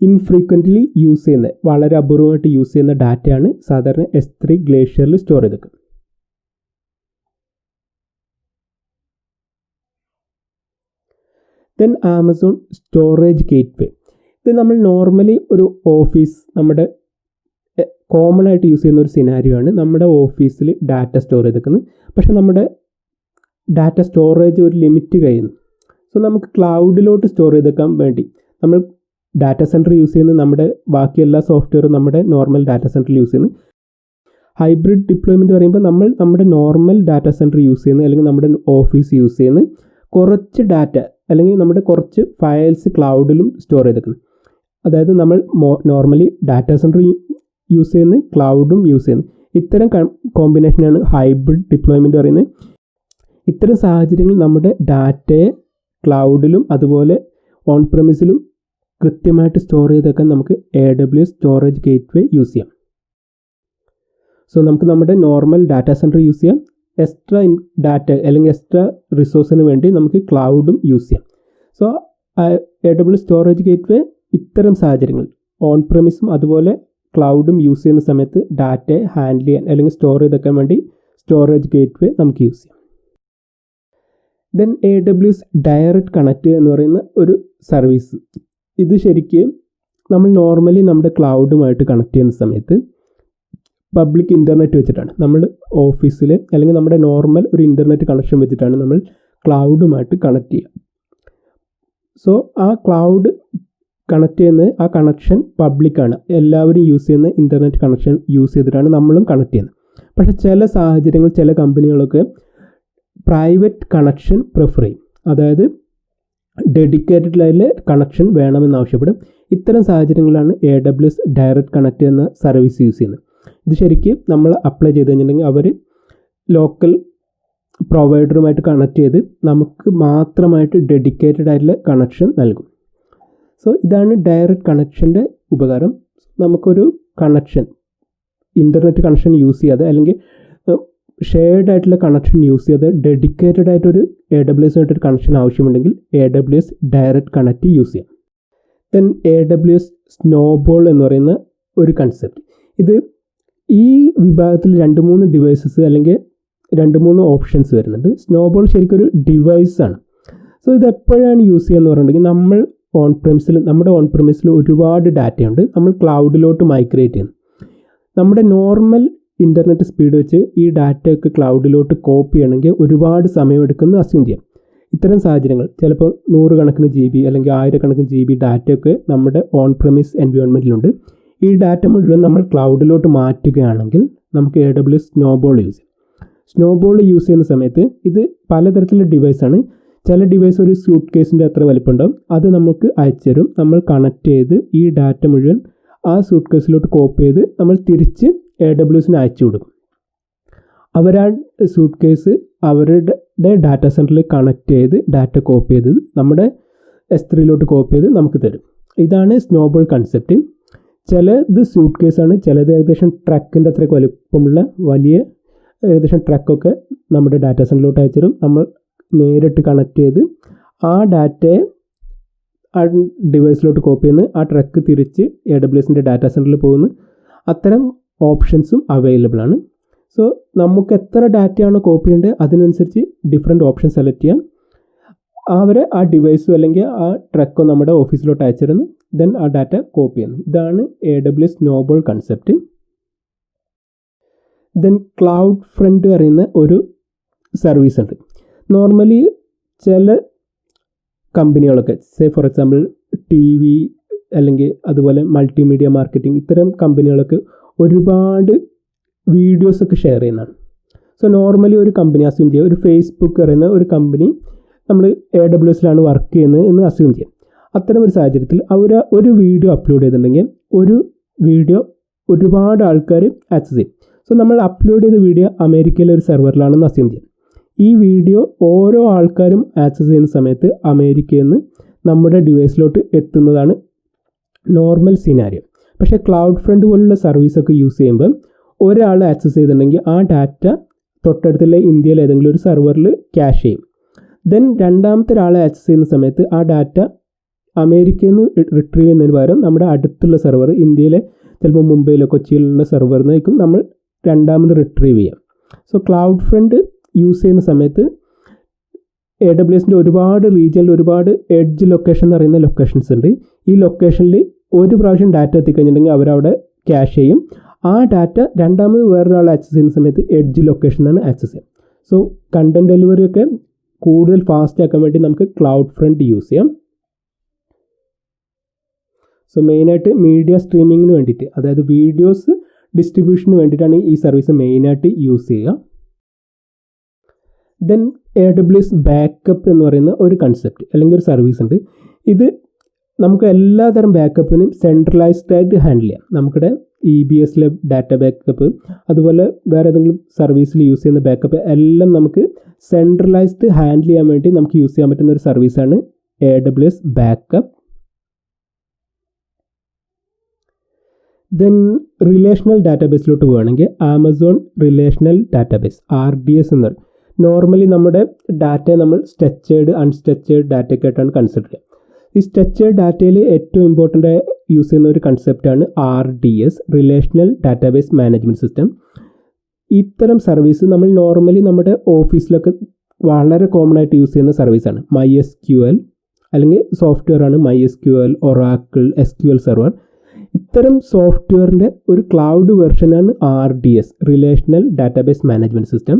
ഇൻഫ്രീക്വൻ്റ്ലി യൂസ് ചെയ്യുന്ന, വളരെ അപൂർവമായിട്ട് യൂസ് ചെയ്യുന്ന ഡാറ്റയാണ് സാധാരണ S3 ഗ്ലേഷ്യറിൽ സ്റ്റോർ ചെയ്തേക്കുന്നത്. Then Amazon storage gateway. ഇത് നമ്മൾ നോർമലി ഒരു ഓഫീസ്, നമ്മുടെ കോമൺ ആയിട്ട് യൂസ് ചെയ്യുന്ന ഒരു സിനാരിയോ ആണ്. നമ്മുടെ ഓഫീസിൽ ഡാറ്റ സ്റ്റോർ ചെയ്തേക്കുന്നത്. പക്ഷേ നമ്മുടെ ഡാറ്റ സ്റ്റോറേജ് ഒരു ലിമിറ്റ് കഴിയുന്നു. സോ നമുക്ക് ക്ലൗഡിലോട്ട് സ്റ്റോർ ചെയ്തേക്കാൻ വേണ്ടി നമ്മൾ ഡാറ്റ സെൻറ്റർ യൂസ് ചെയ്യുന്നത്, നമ്മുടെ ബാക്കി എല്ലാ സോഫ്റ്റ്വെയറും നമ്മുടെ നോർമൽ ഡാറ്റ സെൻറ്ററിൽ യൂസ് ചെയ്യുന്നത്. ഹൈബ്രിഡ് ഡിപ്ലോയ്മെൻറ്റ് പറയുമ്പോൾ നമ്മൾ നമ്മുടെ നോർമൽ ഡാറ്റ സെൻറ്റർ യൂസ് ചെയ്യുന്നത് അല്ലെങ്കിൽ നമ്മുടെ ഓഫീസ് യൂസ് ചെയ്യുന്നത് കുറച്ച് ഡാറ്റ അല്ലെങ്കിൽ നമ്മുടെ കുറച്ച് ഫയൽസ് ക്ലൗഡിലും സ്റ്റോർ ചെയ്തേക്കുന്നത്. അതായത് നമ്മൾ നോർമലി ഡാറ്റ സെൻറ്റർ യൂസ് ചെയ്യുന്നത്, ക്ലൗഡും യൂസ് ചെയ്യുന്നത്. ഇത്തരം കോമ്പിനേഷനാണ് ഹൈബ്രിഡ് ഡിപ്ലോയ്മെൻറ്റ് പറയുന്നത്. ഇത്തരം സാഹചര്യങ്ങളിൽ നമ്മുടെ ഡാറ്റയെ ക്ലൗഡിലും അതുപോലെ ഓൺ പ്രെമിസിലും കൃത്യമായിട്ട് സ്റ്റോർ ചെയ്തേക്കാൻ നമുക്ക് AWS സ്റ്റോറേജ് ഗേറ്റ്വേ യൂസ് ചെയ്യാം. സോ നമുക്ക് നമ്മുടെ നോർമൽ ഡാറ്റ സെൻറ്റർ യൂസ് ചെയ്യാം. എക്സ്ട്രാ ഡാറ്റ അല്ലെങ്കിൽ എക്സ്ട്രാ റിസോഴ്സിന് വേണ്ടി നമുക്ക് ക്ലൗഡും യൂസ് ചെയ്യാം. സോ AWS സ്റ്റോറേജ് ഗേറ്റ്വേ ഇത്തരം സാഹചര്യങ്ങൾ ഓൺ പ്രെമിസും അതുപോലെ ക്ലൗഡും യൂസ് ചെയ്യുന്ന സമയത്ത് ഡാറ്റയെ ഹാൻഡിൽ ചെയ്യാൻ അല്ലെങ്കിൽ സ്റ്റോർ ചെയ്തേക്കാൻ വേണ്ടി സ്റ്റോറേജ് ഗേറ്റ്വേ നമുക്ക് യൂസ് ചെയ്യാം. ദെൻ AWS ഡയറക്റ്റ് കണക്റ്റ് എന്ന് പറയുന്ന ഒരു സർവീസ്. ഇത് ശരിക്കും നമ്മൾ നോർമലി നമ്മുടെ ക്ലൗഡുമായിട്ട് കണക്ട് ചെയ്യുന്ന സമയത്ത് പബ്ലിക് ഇൻ്റർനെറ്റ് വെച്ചിട്ടാണ് നമ്മൾ ഓഫീസിൽ അല്ലെങ്കിൽ നമ്മുടെ നോർമൽ ഒരു ഇൻ്റർനെറ്റ് കണക്ഷൻ വെച്ചിട്ടാണ് നമ്മൾ ക്ലൗഡുമായിട്ട് കണക്ട് ചെയ്യുക. സോ ആ ക്ലൗഡ് കണക്ട് ചെയ്യുന്നത് ആ കണക്ഷൻ പബ്ലിക്കാണ്, എല്ലാവരും യൂസ് ചെയ്യുന്ന ഇൻ്റർനെറ്റ് കണക്ഷൻ യൂസ് ചെയ്തിട്ടാണ് നമ്മളും കണക്ട് ചെയ്യുന്നത്. പക്ഷേ ചില സാഹചര്യങ്ങൾ ചില കമ്പനികളൊക്കെ പ്രൈവറ്റ് കണക്ഷൻ പ്രിഫർ ചെയ്യും, അതായത് ഡെഡിക്കേറ്റഡ് ആയിട്ടുള്ള കണക്ഷൻ വേണമെന്ന് ആവശ്യപ്പെടും. ഇത്തരം സാഹചര്യങ്ങളിലാണ് AWS ഡയറക്റ്റ് കണക്ട് എന്ന സർവീസ് യൂസ് ചെയ്യുന്നത്. ഇത് ശരിക്കും നമ്മൾ അപ്ലൈ ചെയ്ത് കഴിഞ്ഞിട്ടുണ്ടെങ്കിൽ അവർ ലോക്കൽ പ്രൊവൈഡറുമായിട്ട് കണക്ട് ചെയ്ത് നമുക്ക് മാത്രമായിട്ട് ഡെഡിക്കേറ്റഡ് ആയിട്ടുള്ള കണക്ഷൻ നൽകും. സോ ഇതാണ് ഡയറക്റ്റ് കണക്ഷൻ്റെ ഉപകാരം. നമുക്കൊരു കണക്ഷൻ ഇൻ്റർനെറ്റ് കണക്ഷൻ യൂസ് ചെയ്യാതെ അല്ലെങ്കിൽ ഷെയർഡ് ആയിട്ടുള്ള കണക്ഷൻ യൂസ് ചെയ്ത് ഡെഡിക്കേറ്റഡ് ആയിട്ടൊരു AWS ആയിട്ടൊരു കണക്ഷൻ ആവശ്യമുണ്ടെങ്കിൽ AWS ഡയറക്റ്റ് കണക്റ്റ് യൂസ് ചെയ്യാം. ദെൻ AWS സ്നോബോൾ എന്ന് പറയുന്ന ഒരു കൺസെപ്റ്റ്, ഇത് ഈ വിഭാഗത്തിൽ 2-3 ഡിവൈസസ് അല്ലെങ്കിൽ 2-3 ഓപ്ഷൻസ് വരുന്നുണ്ട്. സ്നോബോൾ ശരിക്കും ഒരു ഡിവൈസാണ്. സോ ഇത് എപ്പോഴാണ് യൂസ് ചെയ്യുകയെന്ന് പറഞ്ഞിട്ടുണ്ടെങ്കിൽ നമ്മുടെ ഓൺ പ്രിമിസിൽ ഒരുപാട് ഡാറ്റയുണ്ട്, നമ്മൾ ക്ലൗഡിലോട്ട് മൈഗ്രേറ്റ് ചെയ്യുന്നു. നമ്മുടെ നോർമൽ ഇൻ്റർനെറ്റ് സ്പീഡ് വെച്ച് ഈ ഡാറ്റയൊക്കെ ക്ലൗഡിലോട്ട് കോപ്പി ചെയ്യണമെങ്കിൽ ഒരുപാട് സമയമെടുക്കുമെന്ന് അസ്യൂം ചെയ്യാം. ഇത്തരം സാഹചര്യങ്ങൾ ചിലപ്പോൾ 100 കണക്കിന് GB അല്ലെങ്കിൽ 1000 കണക്കിന് GB ഡാറ്റയൊക്കെ നമ്മുടെ ഓൺ പ്രിമിസ് എൻവയോൺമെൻറ്റിലുണ്ട്. ഈ ഡാറ്റ മുഴുവൻ നമ്മൾ ക്ലൗഡിലോട്ട് മാറ്റുകയാണെങ്കിൽ നമുക്ക് AWS സ്നോബോൾ യൂസ് ചെയ്യാം. സ്നോബോൾ യൂസ് ചെയ്യുന്ന സമയത്ത് ഇത് പലതരത്തിലുള്ള ഡിവൈസാണ്. ചില ഡിവൈസ് ഒരു സ്യൂട്ട് കേസിൻ്റെ അത്ര വലിപ്പമുണ്ടാവും, അത് നമുക്ക് അയച്ചു തരും. നമ്മൾ കണക്ട് ചെയ്ത് ഈ ഡാറ്റ മുഴുവൻ ആ സ്യൂട്ട് കേസിലോട്ട് കോപ്പി ചെയ്ത് നമ്മൾ തിരിച്ച് AWSന് അയച്ചു കൊടുക്കും. അവരാ സ്യൂട്ട് കേസ് അവരുടെ ഡാറ്റാ സെൻറ്ററിൽ കണക്ട് ചെയ്ത് ഡാറ്റ കോപ്പി ചെയ്ത് നമ്മുടെ S3ലോട്ട് കോപ്പി ചെയ്ത് നമുക്ക് തരും. ഇതാണ് സ്നോബോൾ കൺസെപ്റ്റ്. ചിലത് സ്യൂട്ട് കേസാണ്, ചിലത് ഏകദേശം ട്രക്കിൻ്റെ അത്രയ്ക്ക് വലിപ്പമുള്ള വലിയ ഏകദേശം ട്രക്കൊക്കെ നമ്മുടെ ഡാറ്റാ സെൻറ്ററിലോട്ട് അയച്ചു തരും. നമ്മൾ നേരിട്ട് കണക്ട് ചെയ്ത് ആ ഡാറ്റയെ ആ ഡിവൈസിലോട്ട് കോപ്പി ചെയ്യുന്നു, ആ ട്രക്ക് തിരിച്ച് AWSൻ്റെ ഡാറ്റാ സെൻറ്ററിൽ പോകുന്നു. അത്തരം ഓപ്ഷൻസും അവൈലബിൾ ആണ്. സോ നമുക്ക് എത്ര ഡാറ്റയാണോ കോപ്പി ചെയ്യേണ്ടത് അതിനനുസരിച്ച് ഡിഫറെൻറ്റ് ഓപ്ഷൻ സെലക്ട് ചെയ്യാം. അവരെ ആ ഡിവൈസും അല്ലെങ്കിൽ ആ ട്രക്കോ നമ്മുടെ ഓഫീസിലോട്ട് അയച്ചിരുന്നു, ദെൻ ആ ഡാറ്റ കോപ്പി ചെയ്യുന്നു. ഇതാണ് AWS snowball concept. Then cloud front പറയുന്ന ഒരു സർവീസ് ഉണ്ട്. നോർമലി ചില കമ്പനികളൊക്കെ ഫോർ എക്സാമ്പിൾ TV അല്ലെങ്കിൽ അതുപോലെ മൾട്ടിമീഡിയ മാർക്കറ്റിംഗ് ഇത്തരം കമ്പനികളൊക്കെ ഒരുപാട് വീഡിയോസൊക്കെ ഷെയർ ചെയ്യുന്നതാണ്. സോ നോർമലി ഒരു കമ്പനി അസ്യൂം ചെയ്യുക, ഒരു ഫേസ്ബുക്ക് പറയുന്ന ഒരു കമ്പനി നമ്മൾ AWSലാണ് വർക്ക് ചെയ്യുന്നത് എന്ന് അസ്യൂം ചെയ്യാം. അത്തരം ഒരു സാഹചര്യത്തിൽ അവർ ഒരു വീഡിയോ അപ്ലോഡ് ചെയ്തിട്ടുണ്ടെങ്കിൽ ഒരു വീഡിയോ ഒരുപാട് ആൾക്കാർ ആക്സസ് ചെയ്യും. സോ നമ്മൾ അപ്ലോഡ് ചെയ്ത വീഡിയോ അമേരിക്കയിലെ ഒരു സെർവറിലാണെന്ന് അസ്യൂം ചെയ്യാം. ഈ വീഡിയോ ഓരോ ആൾക്കാരും ആക്സസ് ചെയ്യുന്ന സമയത്ത് അമേരിക്കയിൽ നിന്ന് നമ്മുടെ ഡിവൈസിലോട്ട് എത്തുന്നതാണ് നോർമൽ സിനാരിയോ. പക്ഷേ ക്ലൗഡ് ഫ്രണ്ട് പോലുള്ള സർവീസൊക്കെ യൂസ് ചെയ്യുമ്പോൾ ഒരാൾ ആക്സസ് ചെയ്തിട്ടുണ്ടെങ്കിൽ ആ ഡാറ്റ തൊട്ടടുത്തുള്ള ഇന്ത്യയിലെ ഏതെങ്കിലും ഒരു സെർവറിൽ ക്യാഷ് ചെയ്യും. ദെൻ രണ്ടാമത്തെ ഒരാളെ ആക്സസ് ചെയ്യുന്ന സമയത്ത് ആ ഡാറ്റ അമേരിക്കയിൽ നിന്ന് റിട്രീവ് ചെയ്യുന്നതിന് പകരം നമ്മുടെ അടുത്തുള്ള സെർവർ ഇന്ത്യയിലെ ചിലപ്പോൾ മുംബൈയിലോ കൊച്ചിയിലുള്ള സെർവറിൽ നിന്നായിരിക്കും നമ്മൾ രണ്ടാമത് റിട്രീവ് ചെയ്യാം. സോ ക്ലൗഡ് ഫ്രണ്ട് യൂസ് ചെയ്യുന്ന സമയത്ത് AWSൻ്റെ ഒരുപാട് റീജിയനിൽ ഒരുപാട് എഡ്ജ് ലൊക്കേഷൻ എന്ന് പറയുന്ന ലൊക്കേഷൻസ് ഉണ്ട്. ഈ ലൊക്കേഷനിൽ ഒരു പ്രാവശ്യം ഡാറ്റ എത്തിക്കഴിഞ്ഞിട്ടുണ്ടെങ്കിൽ അവരവിടെ ക്യാഷ് ചെയ്യും. ആ ഡാറ്റ രണ്ടാമത് വേറൊരാൾ ആക്സസ് ചെയ്യുന്ന സമയത്ത് എഡ്ജ് ലൊക്കേഷൻ എന്നാണ് ആക്സസ് ചെയ്യുക. സോ കണ്ടൻറ് ഡെലിവറി ഒക്കെ കൂടുതൽ ഫാസ്റ്റ് ആക്കാൻ വേണ്ടി നമുക്ക് ക്ലൗഡ് ഫ്രണ്ട് യൂസ് ചെയ്യാം. സോ മെയിനായിട്ട് മീഡിയ സ്ട്രീമിങ്ങിന് വേണ്ടിയിട്ട്, അതായത് വീഡിയോസ് ഡിസ്ട്രിബ്യൂഷന് വേണ്ടിയിട്ടാണ് ഈ സർവീസ് മെയിനായിട്ട് യൂസ് ചെയ്യുക. ദെൻ AWS ബാക്കപ്പ് എന്ന് പറയുന്ന ഒരു കൺസെപ്റ്റ് അല്ലെങ്കിൽ ഒരു സർവീസ് ഉണ്ട്. ഇത് നമുക്ക് എല്ലാതരം ബാക്കപ്പിനും സെൻട്രലൈസ്ഡ് ആയിട്ട് ഹാൻഡിൽ ചെയ്യാം. നമുക്കിടെ EBSലെ ഡാറ്റ ബാക്കപ്പ് അതുപോലെ വേറെ ഏതെങ്കിലും സർവീസിൽ യൂസ് ചെയ്യുന്ന ബാക്കപ്പ് എല്ലാം നമുക്ക് സെൻട്രലൈസ്ഡ് ഹാൻഡിൽ ചെയ്യാൻ വേണ്ടി നമുക്ക് യൂസ് ചെയ്യാൻ പറ്റുന്ന ഒരു സർവീസാണ് AWS ബാക്കപ്പ്. ദെൻ റിലേഷണൽ ഡാറ്റാബേസിലോട്ട് പോവുകയാണെങ്കിൽ ആമസോൺ റിലേഷണൽ ഡാറ്റാബേസ് RDS എന്ന് പറയും. നോർമലി നമ്മുടെ ഡാറ്റയെ നമ്മൾ സ്ട്രക്ചേർഡ് അൺസ്ട്രക്ചേർഡ് ഡാറ്റയ്ക്കായിട്ടാണ് കൺസിഡർ ചെയ്യുക. ഈ സ്ട്രക്ചേർഡ് ഡാറ്റയിൽ ഏറ്റവും ഇമ്പോർട്ടൻ്റ് യൂസ് ചെയ്യുന്ന ഒരു കൺസെപ്റ്റാണ് RDS relational database management system. ഇത്തരം സർവീസ് നമ്മൾ നോർമലി നമ്മുടെ ഓഫീസിലൊക്കെ വളരെ കോമൺ ആയിട്ട് യൂസ് ചെയ്യുന്ന സർവീസാണ്. MySQL അല്ലെങ്കിൽ സോഫ്റ്റ്വെയർ ആണ് MySQL, Oracle, SQL സെർവർ. ഇത്തരം സോഫ്റ്റ്വെയറിൻ്റെ ഒരു ക്ലൗഡ് വെർഷനാണ് RDS relational database management system.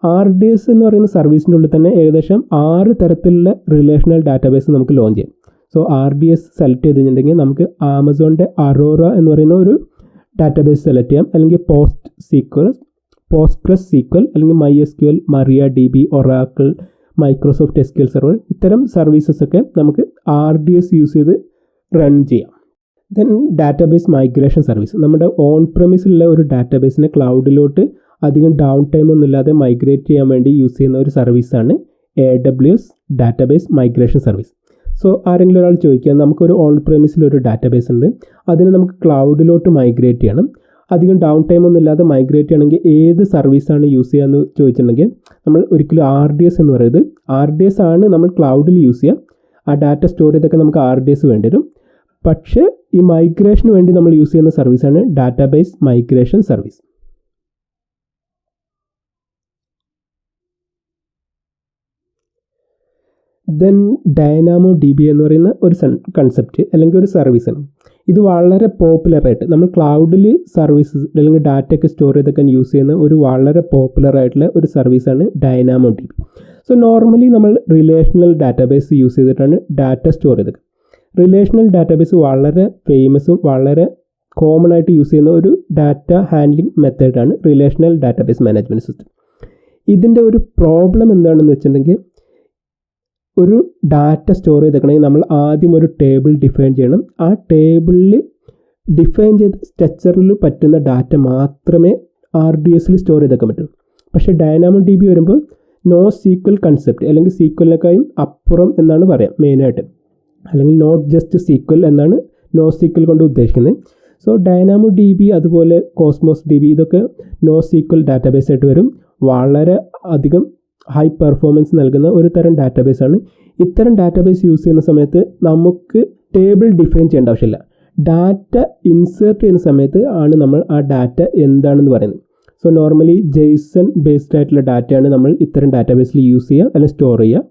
RDS എന്ന് പറയുന്ന സർവീസിൻ്റെ ഉള്ളിൽ തന്നെ ഏകദേശം 6 തരത്തിലുള്ള റിലേഷണൽ ഡാറ്റാബേസ് നമുക്ക് ലോഞ്ച് ചെയ്യാം. സോ RDS സെലക്ട് ചെയ്തിട്ടുണ്ടെങ്കിൽ നമുക്ക് ആമസോണിൻ്റെ അറോറ എന്ന് പറയുന്ന ഒരു ഡാറ്റാബേസ് സെലക്ട് ചെയ്യാം, അല്ലെങ്കിൽ പോസ്റ്റ്ഗ്രസ് SQL, അല്ലെങ്കിൽ MySQL, MariaDB, Oracle, Microsoft SQL server, ഇത്തരം സർവീസസ് ഒക്കെ നമുക്ക് RDS യൂസ് ചെയ്ത് റൺ ചെയ്യാം. ദെൻ ഡാറ്റാബേസ് മൈഗ്രേഷൻ സർവീസ്, നമ്മുടെ ഓൺ പ്രെമിസിലുള്ള ഒരു ഡാറ്റാബേസിനെ ക്ലൗഡിലോട്ട് അധികം ഡൗൺ ടൈം ഒന്നും ഇല്ലാതെ മൈഗ്രേറ്റ് ചെയ്യാൻ വേണ്ടി യൂസ് ചെയ്യുന്ന ഒരു സർവീസാണ് AWS database migration service. So ആരെങ്കിലും ഒരാൾ ചോദിക്കുക, നമുക്കൊരു ഓൺ പ്രെമിസിലൊരു ഡാറ്റാബേസ് ഉണ്ട്, അതിനെ നമുക്ക് ക്ലൗഡിലോട്ട് മൈഗ്രേറ്റ് ചെയ്യണം, അധികം ഡൗൺ ടൈം ഒന്നും ഇല്ലാതെ മൈഗ്രേറ്റ് ചെയ്യണമെങ്കിൽ ഏത് സർവീസാണ് യൂസ് ചെയ്യാമെന്ന് ചോദിച്ചിട്ടുണ്ടെങ്കിൽ നമ്മൾ ഒരിക്കലും RDS എന്ന് പറയുന്നത്, RDS ആണ് നമ്മൾ ക്ലൗഡിൽ യൂസ് ചെയ്യുക. ആ ഡാറ്റ സ്റ്റോർ ചെയ്തൊക്കെ നമുക്ക് RDS വേണ്ടി വരും. പക്ഷേ ഈ മൈഗ്രേഷന് വേണ്ടി നമ്മൾ യൂസ് ചെയ്യുന്ന സർവീസാണ് database migration service. Then DynamoDB എന്ന് പറയുന്ന ഒരു കൺസെപ്റ്റ് അല്ലെങ്കിൽ ഒരു സർവീസാണ്. ഇത് വളരെ പോപ്പുലറായിട്ട് നമ്മൾ ക്ലൗഡിൽ സർവീസസ് അല്ലെങ്കിൽ ഡാറ്റയൊക്കെ സ്റ്റോർ ചെയ്തൊക്കെ യൂസ് ചെയ്യുന്ന ഒരു വളരെ പോപ്പുലറായിട്ടുള്ള ഒരു സർവീസാണ് DynamoDB. സോ നോർമലി നമ്മൾ റിലേഷണൽ ഡാറ്റാബേസ് യൂസ് ചെയ്തിട്ടാണ് ഡാറ്റ സ്റ്റോർ ചെയ്തത്. റിലേഷണൽ ഡാറ്റാബേസ് വളരെ ഫേമസും വളരെ കോമൺ ആയിട്ട് യൂസ് ചെയ്യുന്ന ഒരു ഡാറ്റ ഹാൻഡ്ലിംഗ് മെത്തേഡാണ് റിലേഷണൽ ഡാറ്റാബേസ് മാനേജ്മെൻറ്റ് സിസ്റ്റം. ഇതിൻ്റെ ഒരു പ്രോബ്ലം എന്താണെന്ന് വെച്ചിട്ടുണ്ടെങ്കിൽ, ഒരു ഡാറ്റ സ്റ്റോർ ചെയ്തേക്കണമെങ്കിൽ നമ്മൾ ആദ്യം ഒരു ടേബിൾ ഡിഫൈൻ ചെയ്യണം. ആ ടേബിളിൽ ഡിഫൈൻ ചെയ്ത സ്ട്രക്ചറിൽ പറ്റുന്ന ഡാറ്റ മാത്രമേ RDSൽ സ്റ്റോർ ചെയ്തേക്കാൻ പറ്റൂ. പക്ഷേ DynamoDB വരുമ്പോൾ NoSQL കൺസെപ്റ്റ്, അല്ലെങ്കിൽ SQLിനേക്കാളും അപ്പുറം എന്നാണ് പറയാം മെയിനായിട്ട്, അല്ലെങ്കിൽ നോട്ട് ജസ്റ്റ് SQL എന്നാണ് NoSQL കൊണ്ട് ഉദ്ദേശിക്കുന്നത്. സോ DynamoDB അതുപോലെ Cosmos DB ഇതൊക്കെ NoSQL ഡാറ്റാബേസ് ആയിട്ട് വരും. വളരെ അധികം ഹൈ പെർഫോമൻസ് നൽകുന്ന ഒരു തരം ഡാറ്റാബേസാണ്. ഇത്തരം ഡാറ്റാബേസ് യൂസ് ചെയ്യുന്ന സമയത്ത് നമുക്ക് ടേബിൾ ഡിഫൈൻ ചെയ്യേണ്ട ആവശ്യമില്ല. ഡാറ്റ ഇൻസേർട്ട് ചെയ്യുന്ന സമയത്ത് ആണ് നമ്മൾ ആ ഡാറ്റ എന്താണെന്ന് പറയുന്നത്. സോ നോർമലി JSON ബേസ്ഡ് ആയിട്ടുള്ള ഡാറ്റയാണ് നമ്മൾ ഇത്തരം ഡാറ്റാബേസിൽ യൂസ് ചെയ്യുക അല്ലെങ്കിൽ സ്റ്റോർ ചെയ്യുക.